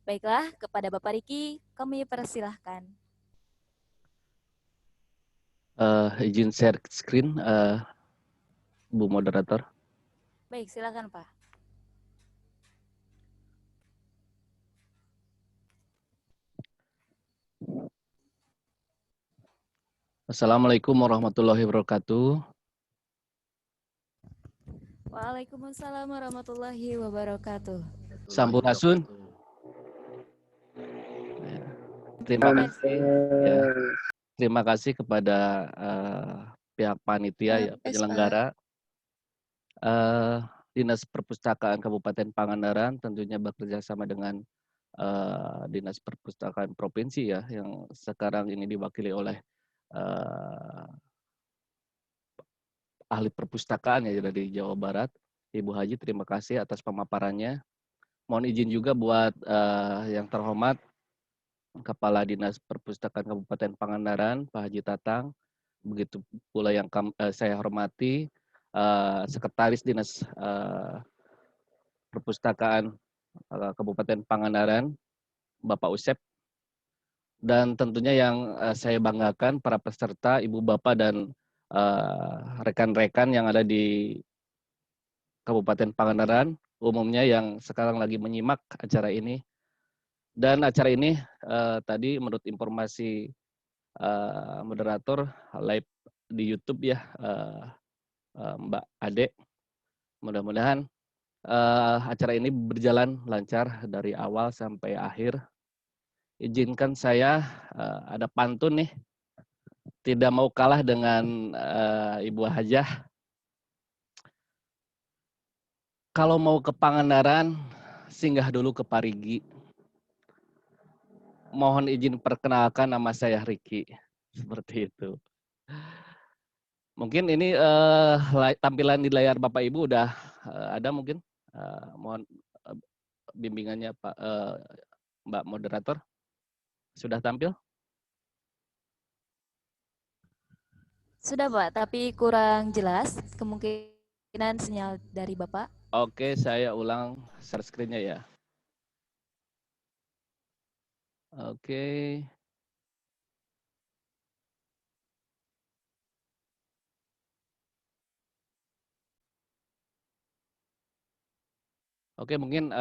Baiklah, kepada Bapak Riki kami persilahkan. Izin share screen, Bu Moderator. Baik, silakan Pak. Assalamualaikum warahmatullahi wabarakatuh. Waalaikumsalam warahmatullahi wabarakatuh. Sampurasun. Terima kasih. Ya. Terima kasih kepada pihak panitia ya, penyelenggara. Dinas Perpustakaan Kabupaten Pangandaran tentunya bekerja sama dengan Dinas Perpustakaan Provinsi ya, yang sekarang ini diwakili oleh ahli perpustakaan ya dari Jawa Barat, Ibu Haji. Terima kasih atas pemaparannya. Mohon izin juga buat yang terhormat Kepala Dinas Perpustakaan Kabupaten Pangandaran, Pak Haji Tatang. Begitu pula yang saya hormati Sekretaris Dinas Perpustakaan Kabupaten Pangandaran, Bapak Usep. Dan tentunya yang saya banggakan para peserta, Ibu Bapak dan rekan-rekan yang ada di Kabupaten Pangandaran, umumnya yang sekarang lagi menyimak acara ini. Dan acara ini tadi menurut informasi moderator live di YouTube ya, Mbak Ade. Mudah-mudahan acara ini berjalan lancar dari awal sampai akhir. Izinkan saya ada pantun nih, tidak mau kalah dengan Ibu Hajah. Kalau mau ke Pangandaran, singgah dulu ke Parigi. Mohon izin perkenalkan, nama saya Riki. Seperti itu. Mungkin ini tampilan di layar Bapak Ibu udah ada mungkin. Mohon bimbingannya Pak Mbak Moderator. Sudah tampil? Sudah Pak, tapi kurang jelas. Kemungkinan sinyal dari Bapak. Oke, saya ulang share screen-nya ya. Oke. Oke, mungkin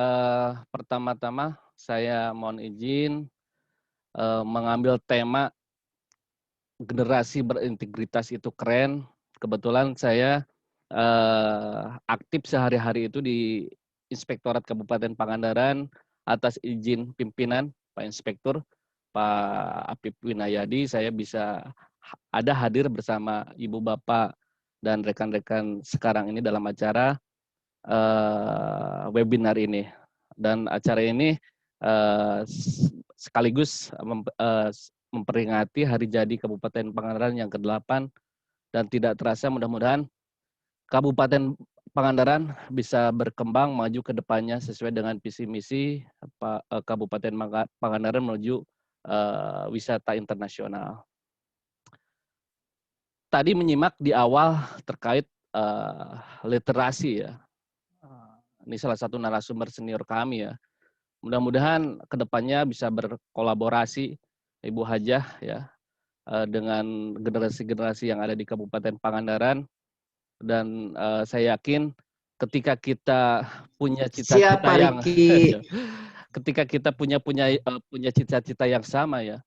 pertama-tama saya mohon izin mengambil tema generasi berintegritas itu keren. Kebetulan saya aktif sehari-hari itu di Inspektorat Kabupaten Pangandaran atas izin pimpinan Pak Inspektur Pak Apip Winayadi. Saya bisa hadir bersama Ibu Bapak dan rekan-rekan sekarang ini dalam acara webinar ini. Dan acara ini sekaligus memperingati hari jadi Kabupaten Pangandaran yang ke-8, dan tidak terasa mudah-mudahan Kabupaten Pangandaran bisa berkembang maju ke depannya sesuai dengan visi misi Kabupaten Pangandaran menuju wisata internasional. Tadi menyimak di awal terkait literasi ya. Ini salah satu narasumber senior kami ya. Mudah-mudahan kedepannya bisa berkolaborasi Ibu Hajah ya dengan generasi-generasi yang ada di Kabupaten Pangandaran, dan saya yakin ketika kita punya cita-cita yang ketika kita punya cita-cita yang sama ya,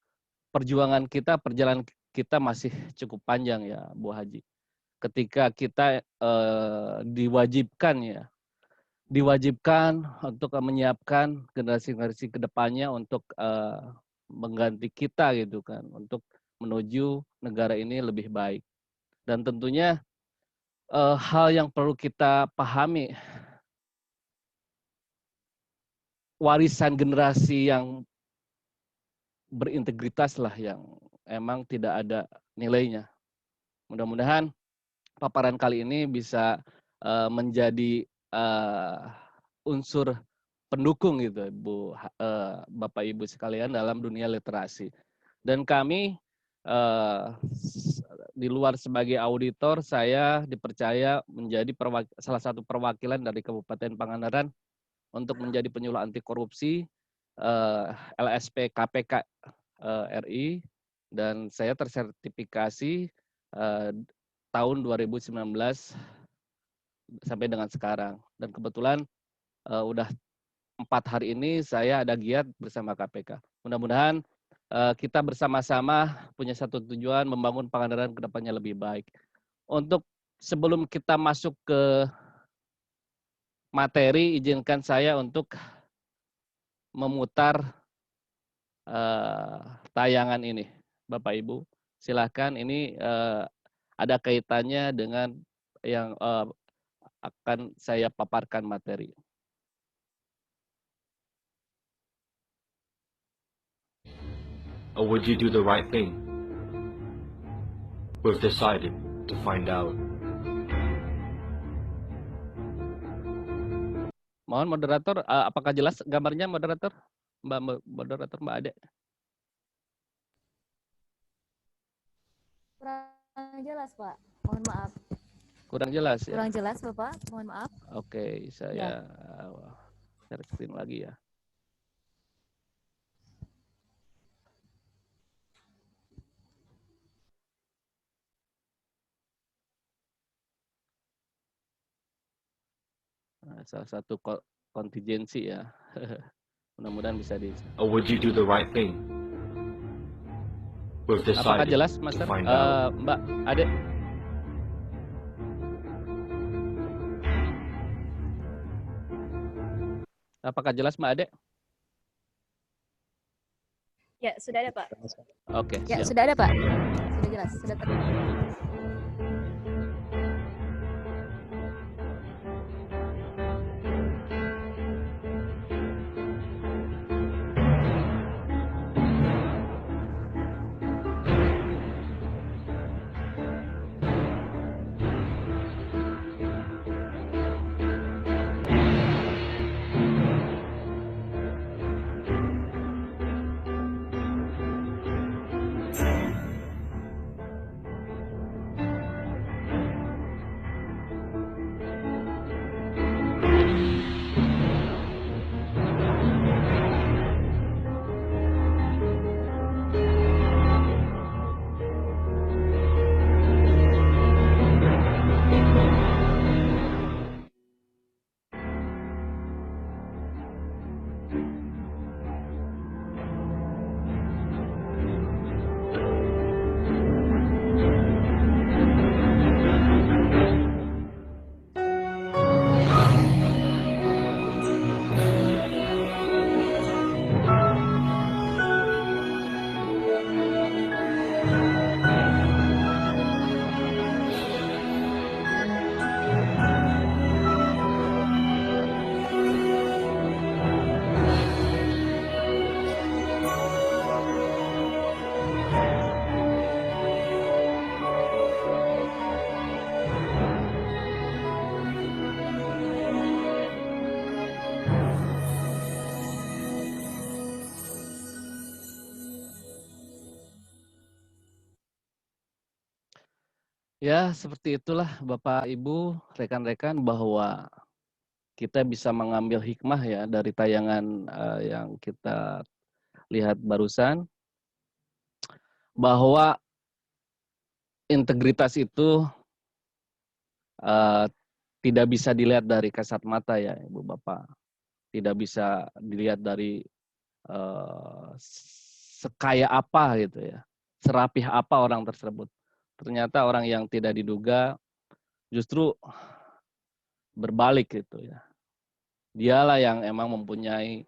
perjuangan kita, perjalanan kita masih cukup panjang ya Bu Haji. Ketika kita diwajibkan untuk menyiapkan generasi-generasi kedepannya untuk mengganti kita gitu kan, untuk menuju negara ini lebih baik. Dan tentunya hal yang perlu kita pahami, warisan generasi yang berintegritas lah yang emang tidak ada nilainya. Mudah-mudahan paparan kali ini bisa menjadi unsur pendukung gitu, Bapak Ibu sekalian dalam dunia literasi. Dan kami di luar sebagai auditor, saya dipercaya menjadi salah satu perwakilan dari Kabupaten Pangandaran untuk menjadi penyuluh anti korupsi LSP KPK RI, dan saya tersertifikasi tahun 2019 sampai dengan sekarang. Dan kebetulan udah 4 hari ini saya ada giat bersama KPK. Mudah-mudahan kita bersama-sama punya satu tujuan, membangun Pangandaran ke depannya lebih baik. Untuk sebelum kita masuk ke materi, izinkan saya untuk memutar tayangan ini. Bapak Ibu, silakan, ini ada kaitannya dengan yang akan saya paparkan materi. Or would you do the right thing? We've decided to find out. Mohon moderator, apakah jelas gambarnya moderator? Moderator Mbak Ade. Kurang jelas, Pak. Mohon maaf. Kurang jelas ya? Kurang jelas, Bapak. Mohon maaf. Oke, saya share screen lagi ya. Nah, salah satu kontingensi ya. Mudah-mudahan bisa di. Or would you do the right thing? We've Apakah decided jelas, to Master? find out. Mbak Ade? Apakah jelas, Mbak Ade? Ya, sudah ada, Pak. Oke, Ya, siap. sudah ada, Pak. Sudah jelas, sudah terlihat. Ya, seperti itulah Bapak Ibu, rekan-rekan, bahwa kita bisa mengambil hikmah ya dari tayangan yang kita lihat barusan, bahwa integritas itu eh, tidak bisa dilihat dari kasat mata ya Ibu Bapak. Tidak bisa dilihat dari sekaya apa gitu ya, serapih apa orang tersebut. Ternyata orang yang tidak diduga justru berbalik gitu ya. Dialah yang emang mempunyai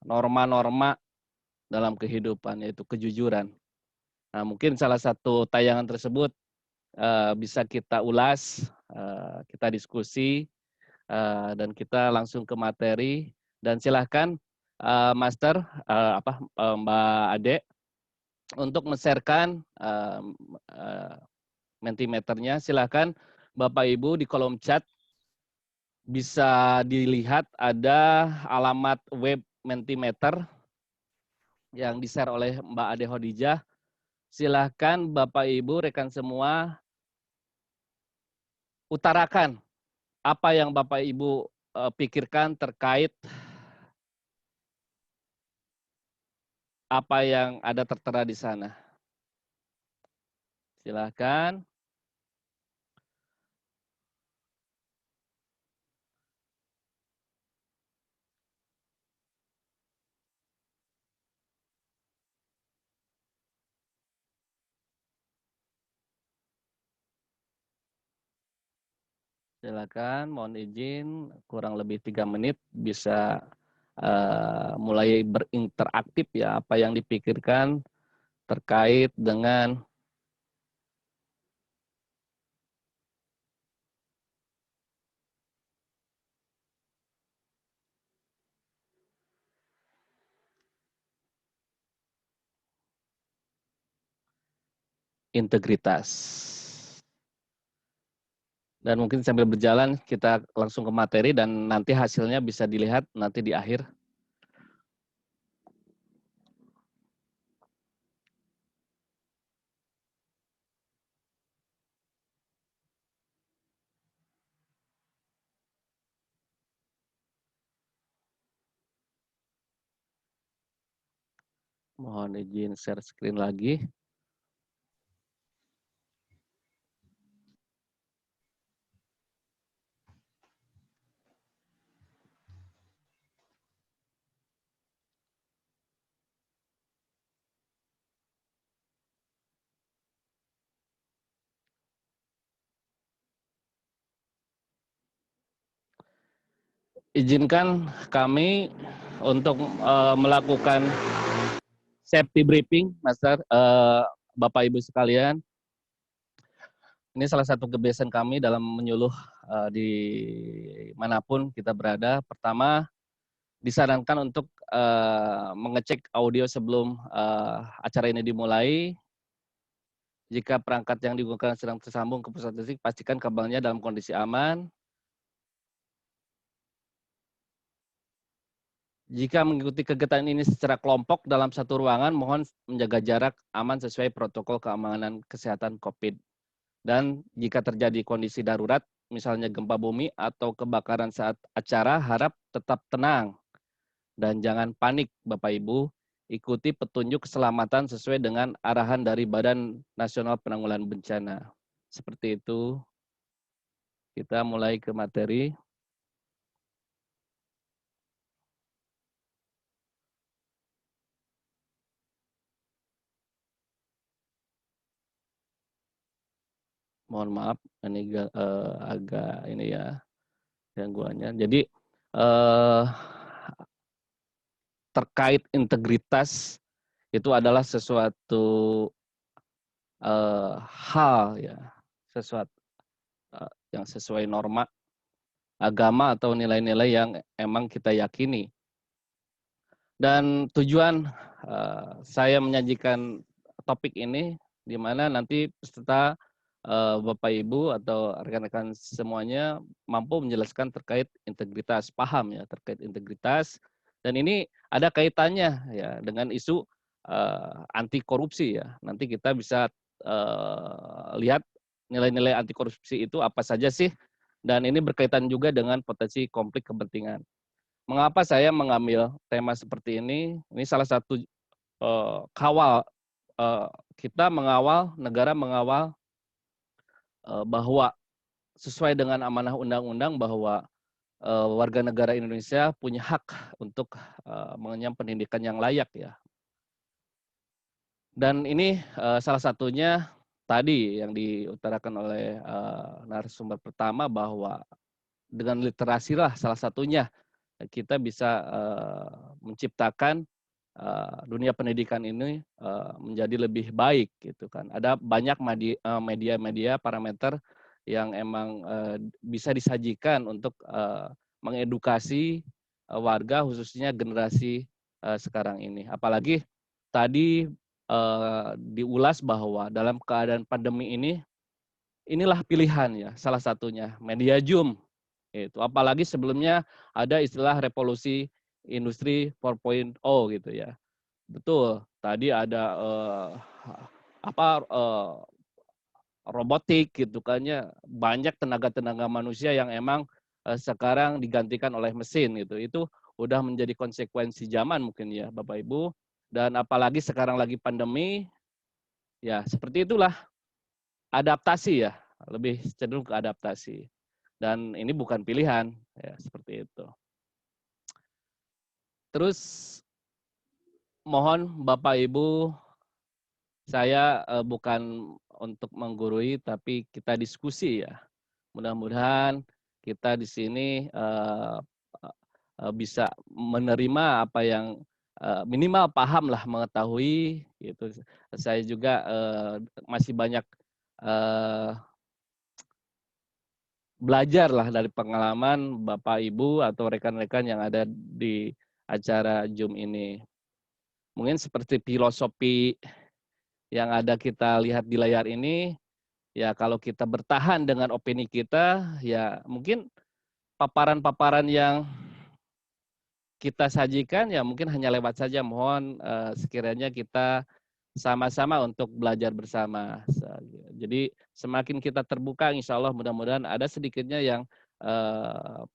norma-norma dalam kehidupan, yaitu kejujuran. Nah, mungkin salah satu tayangan tersebut bisa kita ulas, kita diskusi, dan kita langsung ke materi. Dan silahkan Master, Mbak Ade, untuk men-sharekan Mentimeternya. Silahkan Bapak Ibu di kolom chat bisa dilihat ada alamat web Mentimeter yang di-share oleh Mbak Ade Khadijah. Silahkan Bapak Ibu, rekan semua, utarakan apa yang Bapak Ibu pikirkan terkait apa yang ada tertera di sana. Silahkan. Silakan, mohon izin kurang lebih 3 menit bisa mulai berinteraktif ya, apa yang dipikirkan terkait dengan integritas. Dan mungkin sambil berjalan kita langsung ke materi dan nanti hasilnya bisa dilihat nanti di akhir. Mohon izin share screen lagi. Izinkan kami untuk melakukan safety briefing, Master, Bapak Ibu sekalian. Ini salah satu kebiasaan kami dalam menyuluh di manapun kita berada. Pertama, disarankan untuk mengecek audio sebelum acara ini dimulai. Jika perangkat yang digunakan sedang tersambung ke pusat listrik, pastikan kabelnya dalam kondisi aman. Jika mengikuti kegiatan ini secara kelompok dalam satu ruangan, mohon menjaga jarak aman sesuai protokol keamanan kesehatan COVID. Dan jika terjadi kondisi darurat, misalnya gempa bumi atau kebakaran saat acara, harap tetap tenang. Dan jangan panik, Bapak Ibu. Ikuti petunjuk keselamatan sesuai dengan arahan dari Badan Nasional Penanggulangan Bencana. Seperti itu, kita mulai ke materi. Mohon maaf, ini agak ini ya gangguannya. Jadi terkait integritas itu adalah sesuatu hal ya, sesuatu yang sesuai norma agama atau nilai-nilai yang emang kita yakini. Dan tujuan saya menyajikan topik ini di mana nanti peserta Bapak Ibu atau rekan-rekan semuanya mampu menjelaskan terkait integritas, paham ya terkait integritas, dan ini ada kaitannya ya dengan isu anti korupsi ya. Nanti kita bisa lihat nilai-nilai anti korupsi itu apa saja sih, dan ini berkaitan juga dengan potensi konflik kepentingan. Mengapa saya mengambil tema seperti ini? Ini salah satu kita mengawal, negara mengawal bahwa sesuai dengan amanah undang-undang bahwa warga negara Indonesia punya hak untuk mengenyam pendidikan yang layak ya. Dan ini salah satunya tadi yang diutarakan oleh narasumber pertama bahwa dengan literasi lah salah satunya kita bisa menciptakan dunia pendidikan ini menjadi lebih baik gitu kan. Ada banyak media-media parameter yang emang bisa disajikan untuk mengedukasi warga khususnya generasi sekarang ini. Apalagi tadi diulas bahwa dalam keadaan pandemi ini inilah pilihan ya, salah satunya media Zoom itu. Apalagi sebelumnya ada istilah revolusi industri 4.0 gitu ya. Betul, tadi ada robotik gitu kan ya, banyak tenaga-tenaga manusia yang emang sekarang digantikan oleh mesin gitu. Itu udah menjadi konsekuensi zaman mungkin ya Bapak Ibu. Dan apalagi sekarang lagi pandemi, ya seperti itulah adaptasi ya, lebih cenderung ke adaptasi. Dan ini bukan pilihan, ya seperti itu. Terus mohon Bapak Ibu, saya bukan untuk menggurui, tapi kita diskusi ya. Mudah-mudahan kita di sini bisa menerima apa yang minimal paham lah, mengetahui gitu. Saya juga masih banyak belajar lah dari pengalaman Bapak Ibu atau rekan-rekan yang ada di acara Zoom ini. Mungkin seperti filosofi yang ada kita lihat di layar ini, ya kalau kita bertahan dengan opini kita, ya mungkin paparan-paparan yang kita sajikan ya mungkin hanya lewat saja. Mohon sekiranya kita sama-sama untuk belajar bersama. Jadi semakin kita terbuka, insya Allah mudah-mudahan ada sedikitnya yang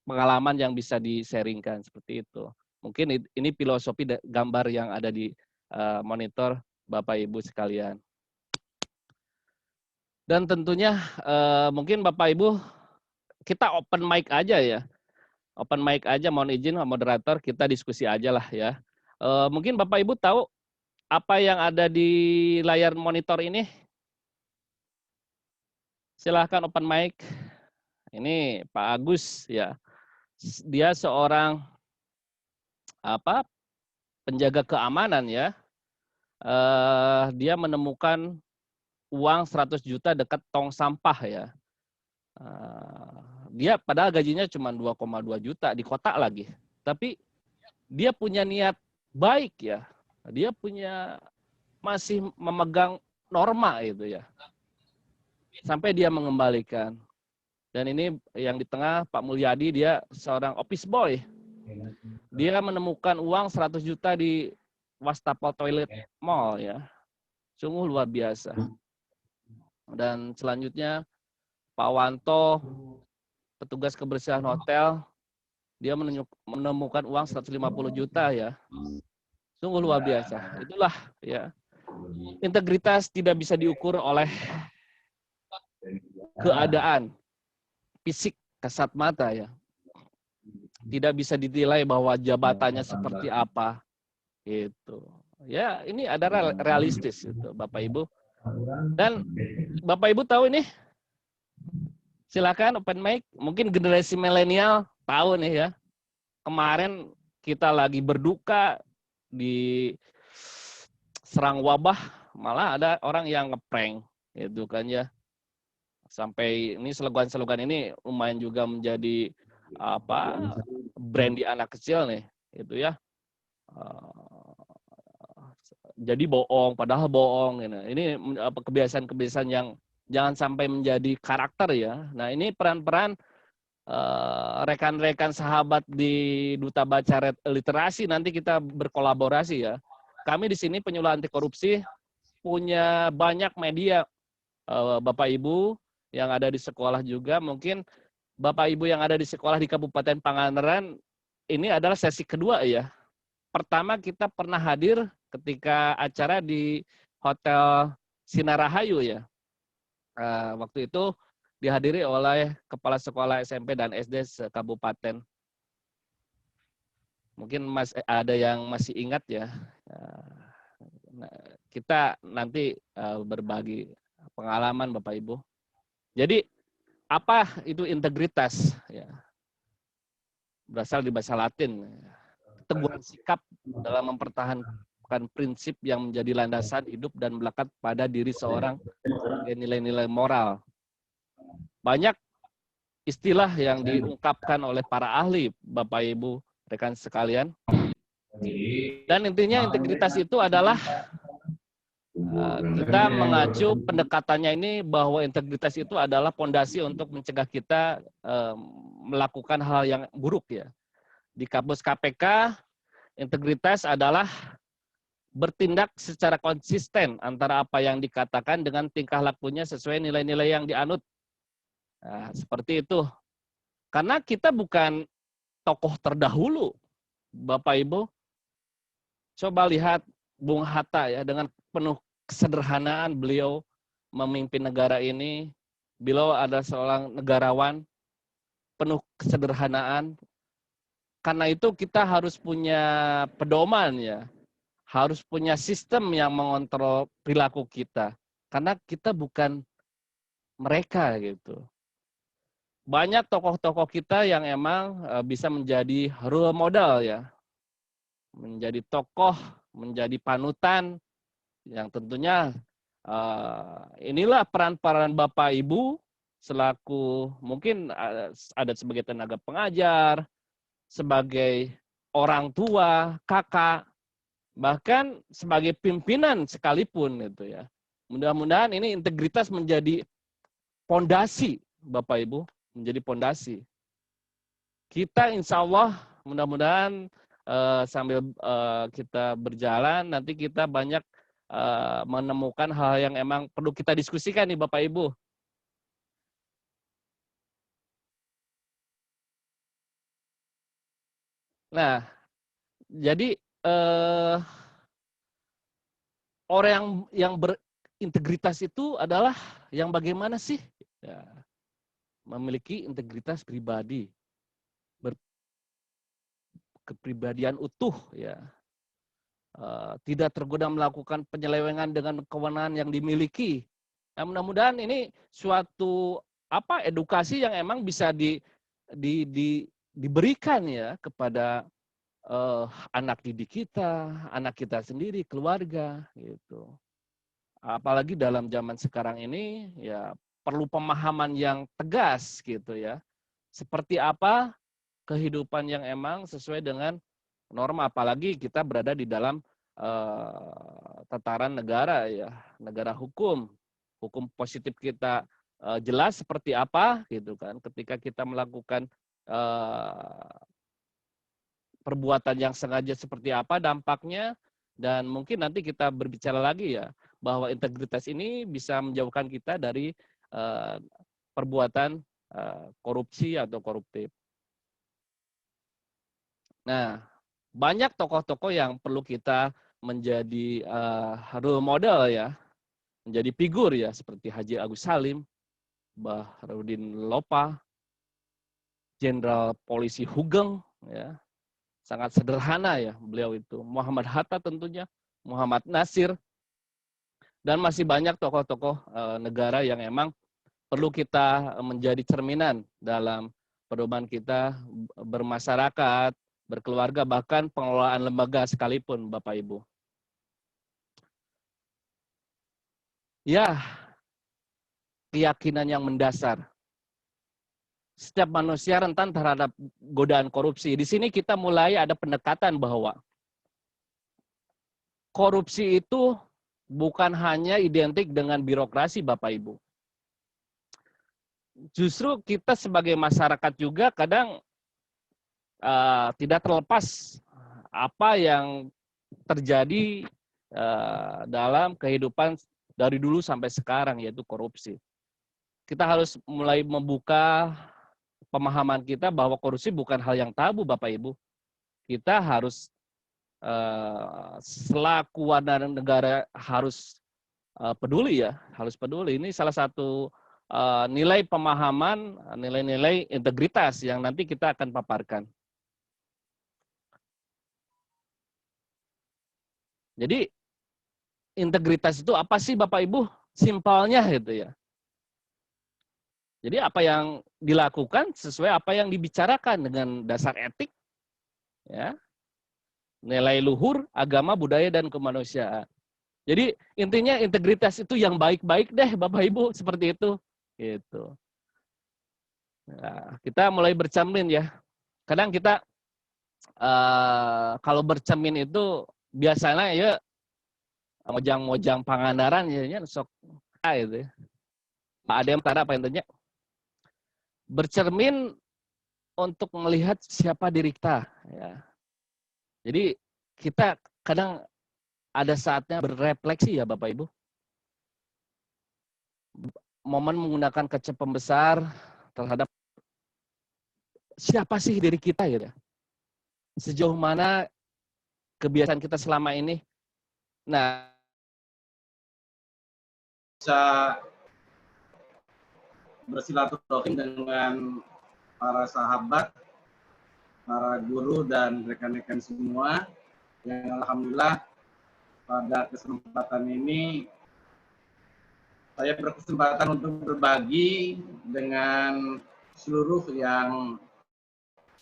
pengalaman yang bisa di-sharingkan seperti itu. Mungkin ini filosofi gambar yang ada di monitor Bapak Ibu sekalian. Dan tentunya mungkin Bapak Ibu kita open mic aja ya. Open mic aja, mohon izin moderator, kita diskusi aja lah ya. Mungkin Bapak Ibu tahu apa yang ada di layar monitor ini? Silahkan open mic. Ini Pak Agus ya. Dia seorang penjaga keamanan ya. Dia menemukan uang 100 juta dekat tong sampah ya. Dia padahal gajinya cuma 2,2 juta di kota lagi. Tapi dia punya niat baik ya. Dia masih memegang norma itu ya. Sampai dia mengembalikan. Dan ini yang di tengah Pak Mulyadi, dia seorang office boy. Dia menemukan uang 100 juta di wastafel toilet mall ya. Sungguh luar biasa. Dan selanjutnya Pak Wanto, petugas kebersihan hotel, dia menemukan uang 150 juta ya. Sungguh luar biasa. Itulah ya. Integritas tidak bisa diukur oleh keadaan fisik kasat mata ya. Tidak bisa dinilai bahwa jabatannya seperti apa. Gitu. Ya, ini ada realistis gitu, Bapak Ibu. Dan Bapak Ibu tahu ini? Silakan open mic. Mungkin generasi milenial tahu nih ya. Kemarin kita lagi berduka di serang wabah, malah ada orang yang ngeprank gitu kan ya. Sampai ini slogan-slogan ini lumayan juga menjadi brand di anak kecil nih, gitu ya. Jadi bohong, padahal bohong. Ini kebiasaan-kebiasaan yang jangan sampai menjadi karakter ya. Nah ini peran-peran rekan-rekan sahabat di Duta Baca Literasi, nanti kita berkolaborasi ya. Kami di sini Penyuluh Anti Korupsi punya banyak media Bapak Ibu yang ada di sekolah juga, mungkin Bapak Ibu yang ada di sekolah di Kabupaten Pangandaran, ini adalah sesi kedua ya. Pertama kita pernah hadir ketika acara di Hotel Sinarahayu ya. Waktu itu dihadiri oleh Kepala Sekolah SMP dan SD se-Kabupaten. Mungkin ada yang masih ingat ya. Nah, kita nanti berbagi pengalaman Bapak Ibu. Jadi apa itu integritas? Ya. Berasal di bahasa Latin. Keteguhan sikap dalam mempertahankan prinsip yang menjadi landasan hidup dan melekat pada diri seorang sebagai nilai-nilai moral. Banyak istilah yang diungkapkan oleh para ahli, Bapak Ibu, rekan sekalian. Dan intinya integritas itu adalah kita mengacu pendekatannya ini bahwa integritas itu adalah fondasi untuk mencegah kita melakukan hal yang buruk ya. Di kampus KPK, integritas adalah bertindak secara konsisten antara apa yang dikatakan dengan tingkah lakunya sesuai nilai-nilai yang dianut. Nah, seperti itu. Karena kita bukan tokoh terdahulu, Bapak Ibu. Coba lihat Bung Hatta ya, dengan penuh kesederhanaan beliau memimpin negara ini. Beliau adalah seorang negarawan penuh kesederhanaan. Karena itu kita harus punya pedoman ya. Harus punya sistem yang mengontrol perilaku kita. Karena kita bukan mereka gitu. Banyak tokoh-tokoh kita yang emang bisa menjadi role model ya. Menjadi tokoh, menjadi panutan yang tentunya inilah peran-peran Bapak Ibu selaku mungkin ada sebagai tenaga pengajar, sebagai orang tua, kakak, bahkan sebagai pimpinan sekalipun itu ya. Mudah-mudahan ini integritas menjadi pondasi Bapak Ibu, menjadi pondasi. Kita insya Allah mudah-mudahan sambil kita berjalan nanti kita banyak menemukan hal yang emang perlu kita diskusikan nih Bapak Ibu. Nah, jadi orang yang berintegritas itu adalah yang bagaimana sih? Ya, memiliki integritas pribadi, kepribadian utuh ya. Tidak tergoda melakukan penyelewengan dengan kewenangan yang dimiliki. Nah, mudah-mudahan ini suatu edukasi yang emang bisa diberikan ya kepada anak didik kita, anak kita sendiri, keluarga gitu. Apalagi dalam zaman sekarang ini ya perlu pemahaman yang tegas gitu ya. Seperti apa kehidupan yang emang sesuai dengan norma, apalagi kita berada di dalam tataran negara ya, negara hukum. Hukum positif kita jelas seperti apa gitu kan. Ketika kita melakukan perbuatan yang sengaja seperti apa dampaknya, dan mungkin nanti kita berbicara lagi ya bahwa integritas ini bisa menjauhkan kita dari perbuatan korupsi atau koruptif. Nah, banyak tokoh-tokoh yang perlu kita menjadi role model ya, menjadi figur ya, seperti Haji Agus Salim, Baharudin Lopa, Jenderal Polisi Hugeng ya, sangat sederhana ya beliau itu, Muhammad Hatta tentunya, Muhammad Nasir, dan masih banyak tokoh-tokoh negara yang emang perlu kita menjadi cerminan dalam pedoman kita bermasyarakat, berkeluarga, bahkan pengelolaan lembaga sekalipun, Bapak Ibu. Ya, keyakinan yang mendasar. Setiap manusia rentan terhadap godaan korupsi. Di sini kita mulai ada pendekatan bahwa korupsi itu bukan hanya identik dengan birokrasi, Bapak Ibu. Justru kita sebagai masyarakat juga kadang tidak terlepas apa yang terjadi dalam kehidupan dari dulu sampai sekarang, yaitu korupsi. Kita harus mulai membuka pemahaman kita bahwa korupsi bukan hal yang tabu, Bapak Ibu. Kita harus selaku warga negara harus peduli ya, harus peduli. Ini salah satu nilai pemahaman, nilai-nilai integritas yang nanti kita akan paparkan. Jadi integritas itu apa sih Bapak Ibu? Simpelnya gitu ya. Jadi apa yang dilakukan sesuai apa yang dibicarakan dengan dasar etik, ya, nilai luhur, agama, budaya, dan kemanusiaan. Jadi intinya integritas itu yang baik-baik deh Bapak Ibu, seperti itu. Gitu. Nah, kita mulai bercermin ya. Kadang kita kalau bercermin itu biasanya ya mojang-mojang Pangandaran ya sok gitu ya. Pak Adem tanda apa intinya? Bercermin untuk melihat siapa diri kita ya. Jadi kita kadang ada saatnya berefleksi ya Bapak Ibu. Momen menggunakan kaca pembesar terhadap siapa sih diri kita gitu. Sejauh mana kebiasaan kita selama ini. Nah, Bisa bersilaturahim dengan para sahabat, para guru dan rekan-rekan semua yang alhamdulillah pada kesempatan ini saya berkesempatan untuk berbagi dengan seluruh yang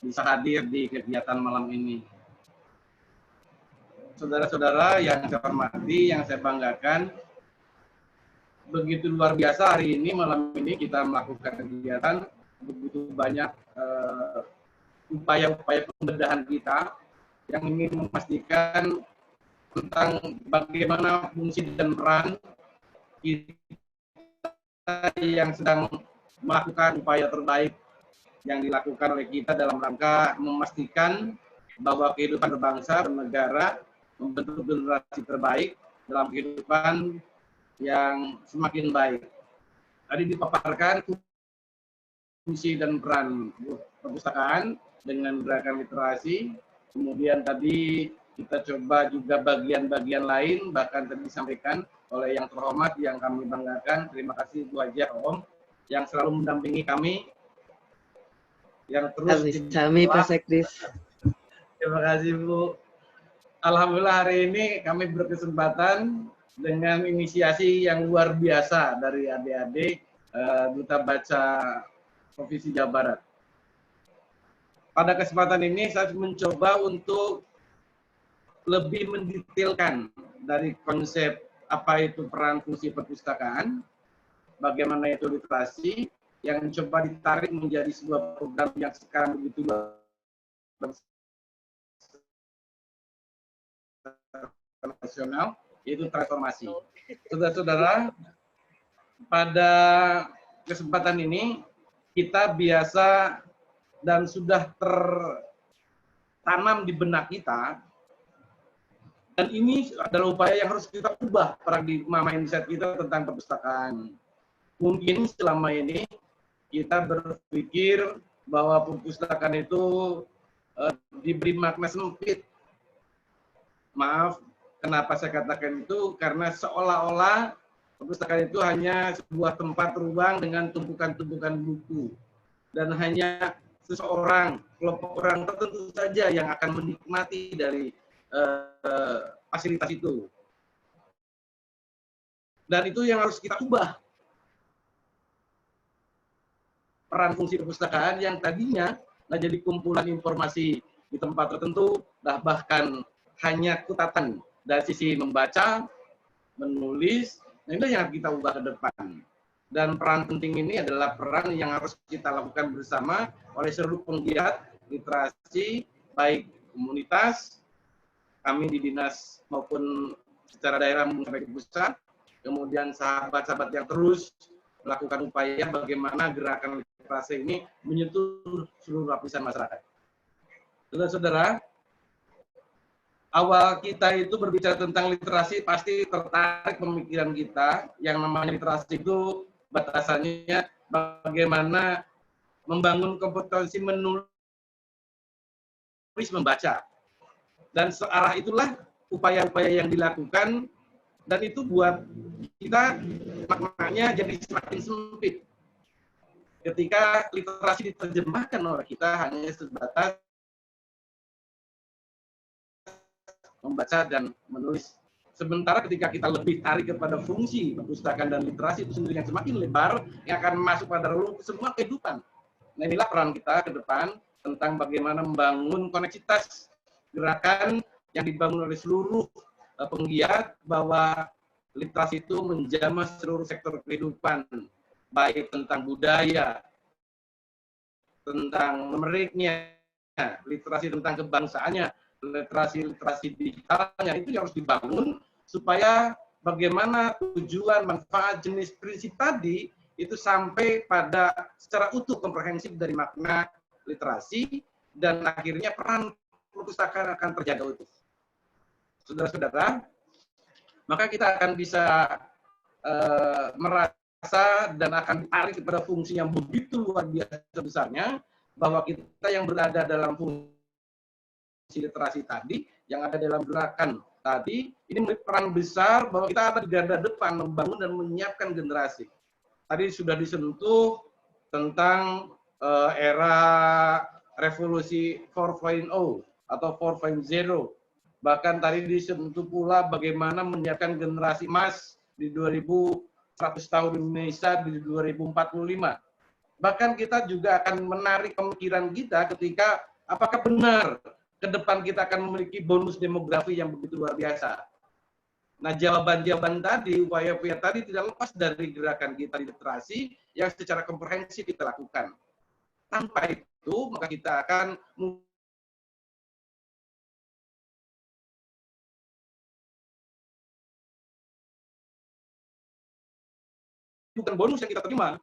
bisa hadir di kegiatan malam ini. Saudara-saudara yang saya hormati, yang saya banggakan, begitu luar biasa hari ini, malam ini kita melakukan kegiatan, begitu banyak upaya-upaya pembedahan kita yang ingin memastikan tentang bagaimana fungsi dan peran kita yang sedang melakukan upaya terbaik yang dilakukan oleh kita dalam rangka memastikan bahwa kehidupan berbangsa, bernegara, membentuk generasi terbaik dalam kehidupan yang semakin baik. Tadi dipaparkan fungsi dan peran perpustakaan dengan gerakan literasi. Kemudian tadi kita coba juga bagian-bagian lain, bahkan tadi disampaikan oleh yang terhormat, yang kami banggakan. Terima kasih Bu Haja Om, yang selalu mendampingi kami. Yang terus kami Pak Sekdis. Terima kasih Bu. Alhamdulillah hari ini kami berkesempatan dengan inisiasi yang luar biasa dari adik-adik Duta Baca Provinsi Jawa Barat. Pada kesempatan ini saya mencoba untuk lebih mendetailkan dari konsep apa itu peran fungsi perpustakaan, bagaimana itu literasi, yang coba ditarik menjadi sebuah program yang sekarang begitu nasional, yaitu transformasi. Saudara-saudara, pada kesempatan ini kita biasa dan sudah tertanam di benak kita, dan ini adalah upaya yang harus kita ubah paradigma mindset kita tentang perpustakaan. Mungkin selama ini kita berpikir bahwa perpustakaan itu diberi makna sempit. Maaf, kenapa saya katakan itu? Karena seolah-olah perpustakaan itu hanya sebuah tempat ruang dengan tumpukan-tumpukan buku. Dan hanya seseorang, kelompok orang tertentu saja yang akan menikmati dari fasilitas itu. Dan itu yang harus kita ubah. Peran fungsi perpustakaan yang tadinya jadi kumpulan informasi di tempat tertentu, bahkan hanya kutatan dari sisi membaca, menulis, nah itu yang kita ubah ke depan. Dan peran penting ini adalah peran yang harus kita lakukan bersama oleh seluruh penggiat literasi, baik komunitas, kami di dinas maupun secara daerah sampai ke pusat, kemudian sahabat-sahabat yang terus melakukan upaya bagaimana gerakan literasi ini menyentuh seluruh lapisan masyarakat. Saudara-saudara, awal kita itu berbicara tentang literasi, pasti tertarik pemikiran kita. Yang namanya literasi itu batasannya bagaimana membangun kompetensi menulis, membaca. Dan searah itulah upaya-upaya yang dilakukan, dan itu buat kita maknanya jadi semakin sempit. Ketika literasi diterjemahkan oleh kita hanya sebatas membaca dan menulis. Sementara ketika kita lebih tarik kepada fungsi perpustakaan dan literasi itu sendiri yang semakin lebar, yang akan masuk pada relung semua kehidupan. Nah, inilah peran kita ke depan tentang bagaimana membangun koneksitas gerakan yang dibangun oleh seluruh penggiat, bahwa literasi itu menjamah seluruh sektor kehidupan, baik tentang budaya, tentang numeriknya, literasi tentang kebangsaannya, literasi digitalnya, itu yang harus dibangun supaya bagaimana tujuan, manfaat, jenis, prinsip tadi itu sampai pada secara utuh komprehensif dari makna literasi, dan akhirnya peran perpustakaan akan terjaga utuh. Saudara-saudara, maka kita akan bisa merasa dan akan tarik kepada fungsi yang begitu luar biasa besarnya, bahwa kita yang berada dalam fungsi literasi tadi, yang ada dalam gerakan tadi, ini memiliki peran besar bahwa kita ada di garda depan membangun dan menyiapkan generasi. Tadi sudah disentuh tentang era revolusi 4.0 atau 4.0. Bahkan tadi disentuh pula bagaimana menyiapkan generasi emas di 2100 tahun Indonesia di 2045. Bahkan kita juga akan menarik pemikiran kita ketika apakah benar ke depan kita akan memiliki bonus demografi yang begitu luar biasa. Nah, jawaban-jawaban tadi, upaya-upaya tadi tidak lepas dari gerakan kita di literasi yang secara komprehensif kita lakukan. Tanpa itu, maka kita akan bukan bonus yang kita terima,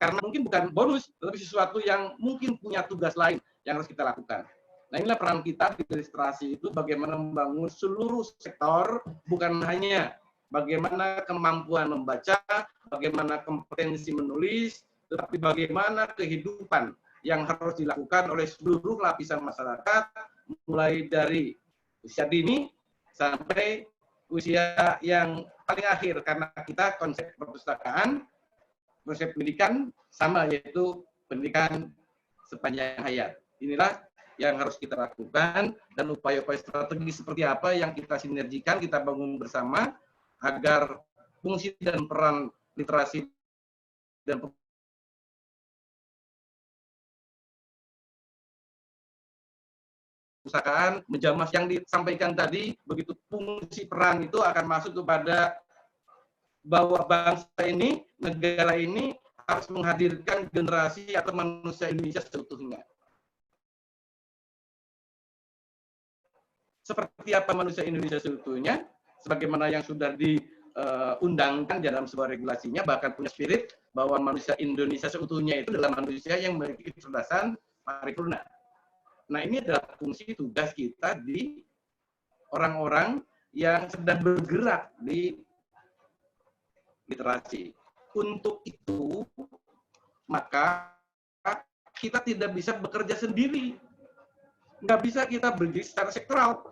karena mungkin bukan bonus, tetapi sesuatu yang mungkin punya tugas lain yang harus kita lakukan. Nah, inilah peran kita di literasi itu, bagaimana membangun seluruh sektor, bukan hanya bagaimana kemampuan membaca, bagaimana kompetensi menulis, tetapi bagaimana kehidupan yang harus dilakukan oleh seluruh lapisan masyarakat, mulai dari usia dini sampai usia yang paling akhir, karena kita konsep perpustakaan, konsep pendidikan sama, yaitu pendidikan sepanjang hayat. Inilah yang harus kita lakukan, dan upaya-upaya strategi seperti apa yang kita sinergikan, kita bangun bersama agar fungsi dan peran literasi dan perpustakaan menjamah yang disampaikan tadi, begitu fungsi peran itu akan masuk kepada bahwa bangsa ini, negara ini harus menghadirkan generasi atau manusia Indonesia seutuhnya. Seperti apa manusia Indonesia seutuhnya, sebagaimana yang sudah diundangkan dalam sebuah regulasinya, bahkan punya spirit bahwa manusia Indonesia seutuhnya itu adalah manusia yang memiliki kecerdasan paripurna. Nah, ini adalah fungsi tugas kita di orang-orang yang sedang bergerak di literasi. Untuk itu, maka kita tidak bisa bekerja sendiri. Nggak bisa kita berdiri secara sektoral.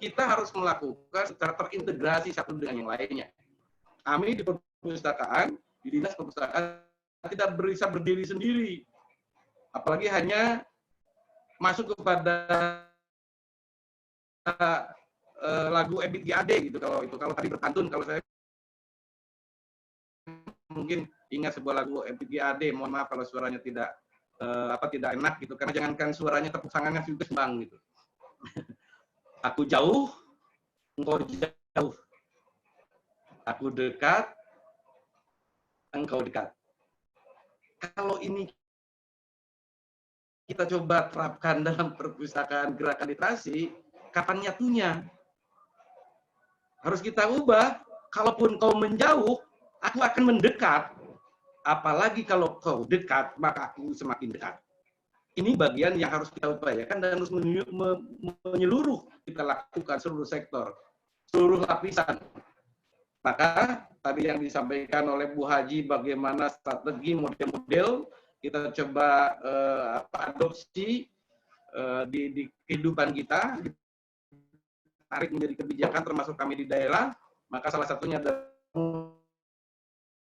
Kita harus melakukan secara terintegrasi satu dengan yang lainnya. Kami di perpustakaan, di Dinas Perpustakaan, tidak bisa berdiri sendiri. Apalagi hanya masuk kepada lagu Ebit GAD gitu, kalau tadi berpantun, kalau saya mungkin ingat sebuah lagu Ebit GAD, mohon maaf kalau suaranya tidak enak gitu, karena jangankan suaranya, tepuk tangannya juga sembang gitu. Aku jauh, engkau jauh. Aku dekat, engkau dekat. Kalau ini kita coba terapkan dalam perpustakaan gerakan literasi, kapan nyatunya? Harus kita ubah. Kalaupun kau menjauh, aku akan mendekat. Apalagi kalau kau dekat, maka aku semakin dekat. ini bagian yang harus kita upayakan dan harus menyeluruh kita lakukan seluruh sektor, seluruh lapisan. Maka tadi yang disampaikan oleh Bu Haji bagaimana strategi model-model kita coba adopsi di kehidupan kita, ditarik menjadi kebijakan termasuk kami di daerah, maka salah satunya adalah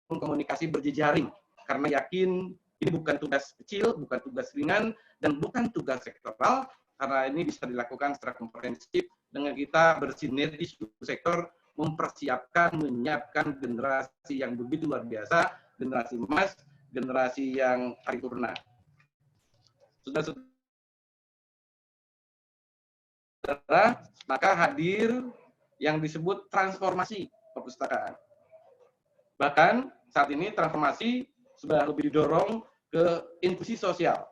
komunikasi berjejaring, karena yakin ini bukan tugas kecil, bukan tugas ringan, dan bukan tugas sektoral, karena ini bisa dilakukan secara komprehensif dengan kita bersinergi seluruh sektor, mempersiapkan, menyiapkan generasi yang begitu luar biasa, generasi emas, generasi yang paripurna. Saudara, maka hadir yang disebut transformasi perpustakaan. Bahkan saat ini transformasi sudah lebih didorong ke inklusi sosial.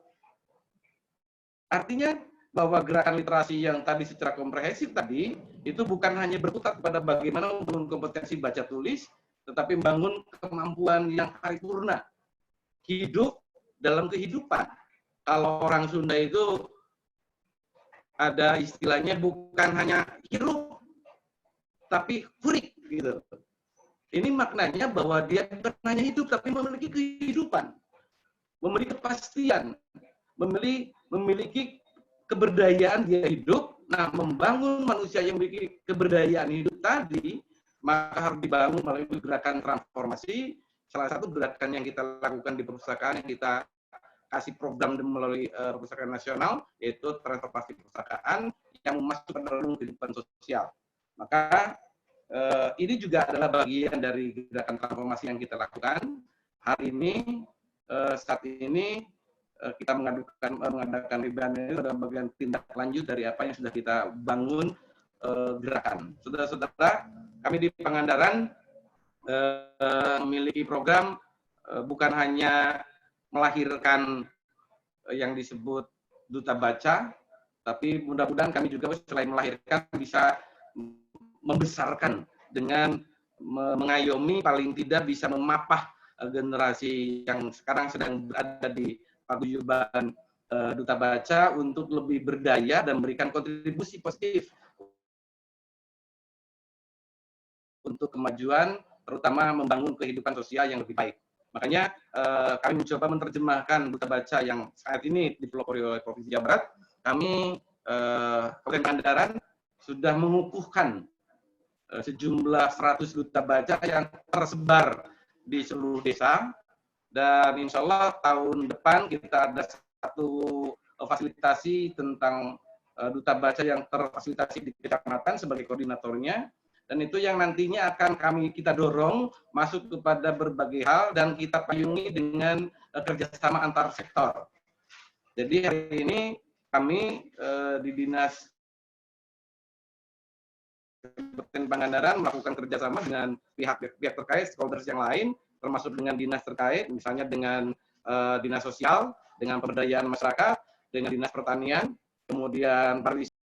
Artinya bahwa gerakan literasi yang tadi secara komprehensif tadi, itu bukan hanya berkutat pada bagaimana membangun kompetensi baca tulis, tetapi membangun kemampuan yang paripurna. Hidup dalam kehidupan. Kalau orang Sunda itu ada istilahnya bukan hanya hirup, tapi hurik gitu. Ini maknanya bahwa dia bukan hanya hidup, tapi memiliki kehidupan, memiliki kepastian, memiliki keberdayaan dia hidup. Nah, membangun manusia yang memiliki keberdayaan hidup tadi, maka harus dibangun melalui gerakan transformasi. Salah satu gerakan yang kita lakukan di perpustakaan, yang kita kasih program melalui perpustakaan nasional, yaitu transformasi perpustakaan yang masuk ke dalam kehidupan sosial. Maka ini juga adalah bagian dari gerakan transformasi yang kita lakukan. Hari ini, saat ini, kita mengadakan webinar ini adalah bagian tindak lanjut dari apa yang sudah kita bangun gerakan. Saudara-saudara, kami di Pangandaran memiliki program bukan hanya melahirkan yang disebut Duta Baca, tapi mudah-mudahan kami juga selain melahirkan bisa membesarkan dengan mengayomi, paling tidak bisa memapah generasi yang sekarang sedang berada di paguyuban Duta Baca untuk lebih berdaya dan memberikan kontribusi positif untuk kemajuan, terutama membangun kehidupan sosial yang lebih baik. Makanya kami mencoba menerjemahkan Duta Baca yang saat ini dipelopori oleh Provinsi Jawa Barat. Kami Kabupaten Pangandaran sudah mengukuhkan sejumlah 100 duta baca yang tersebar di seluruh desa, dan insya Allah tahun depan kita ada satu fasilitasi tentang duta baca yang terfasilitasi di kecamatan sebagai koordinatornya, dan itu yang nantinya akan kita dorong masuk kepada berbagai hal dan kita payungi dengan kerjasama antar sektor. Jadi hari ini kami di Dinas Kabupaten Pangandaran melakukan kerjasama dengan pihak terkait, stakeholders yang lain, termasuk dengan dinas terkait, misalnya dengan dinas sosial, dengan pemberdayaan masyarakat, dengan dinas pertanian, kemudian pariwisata.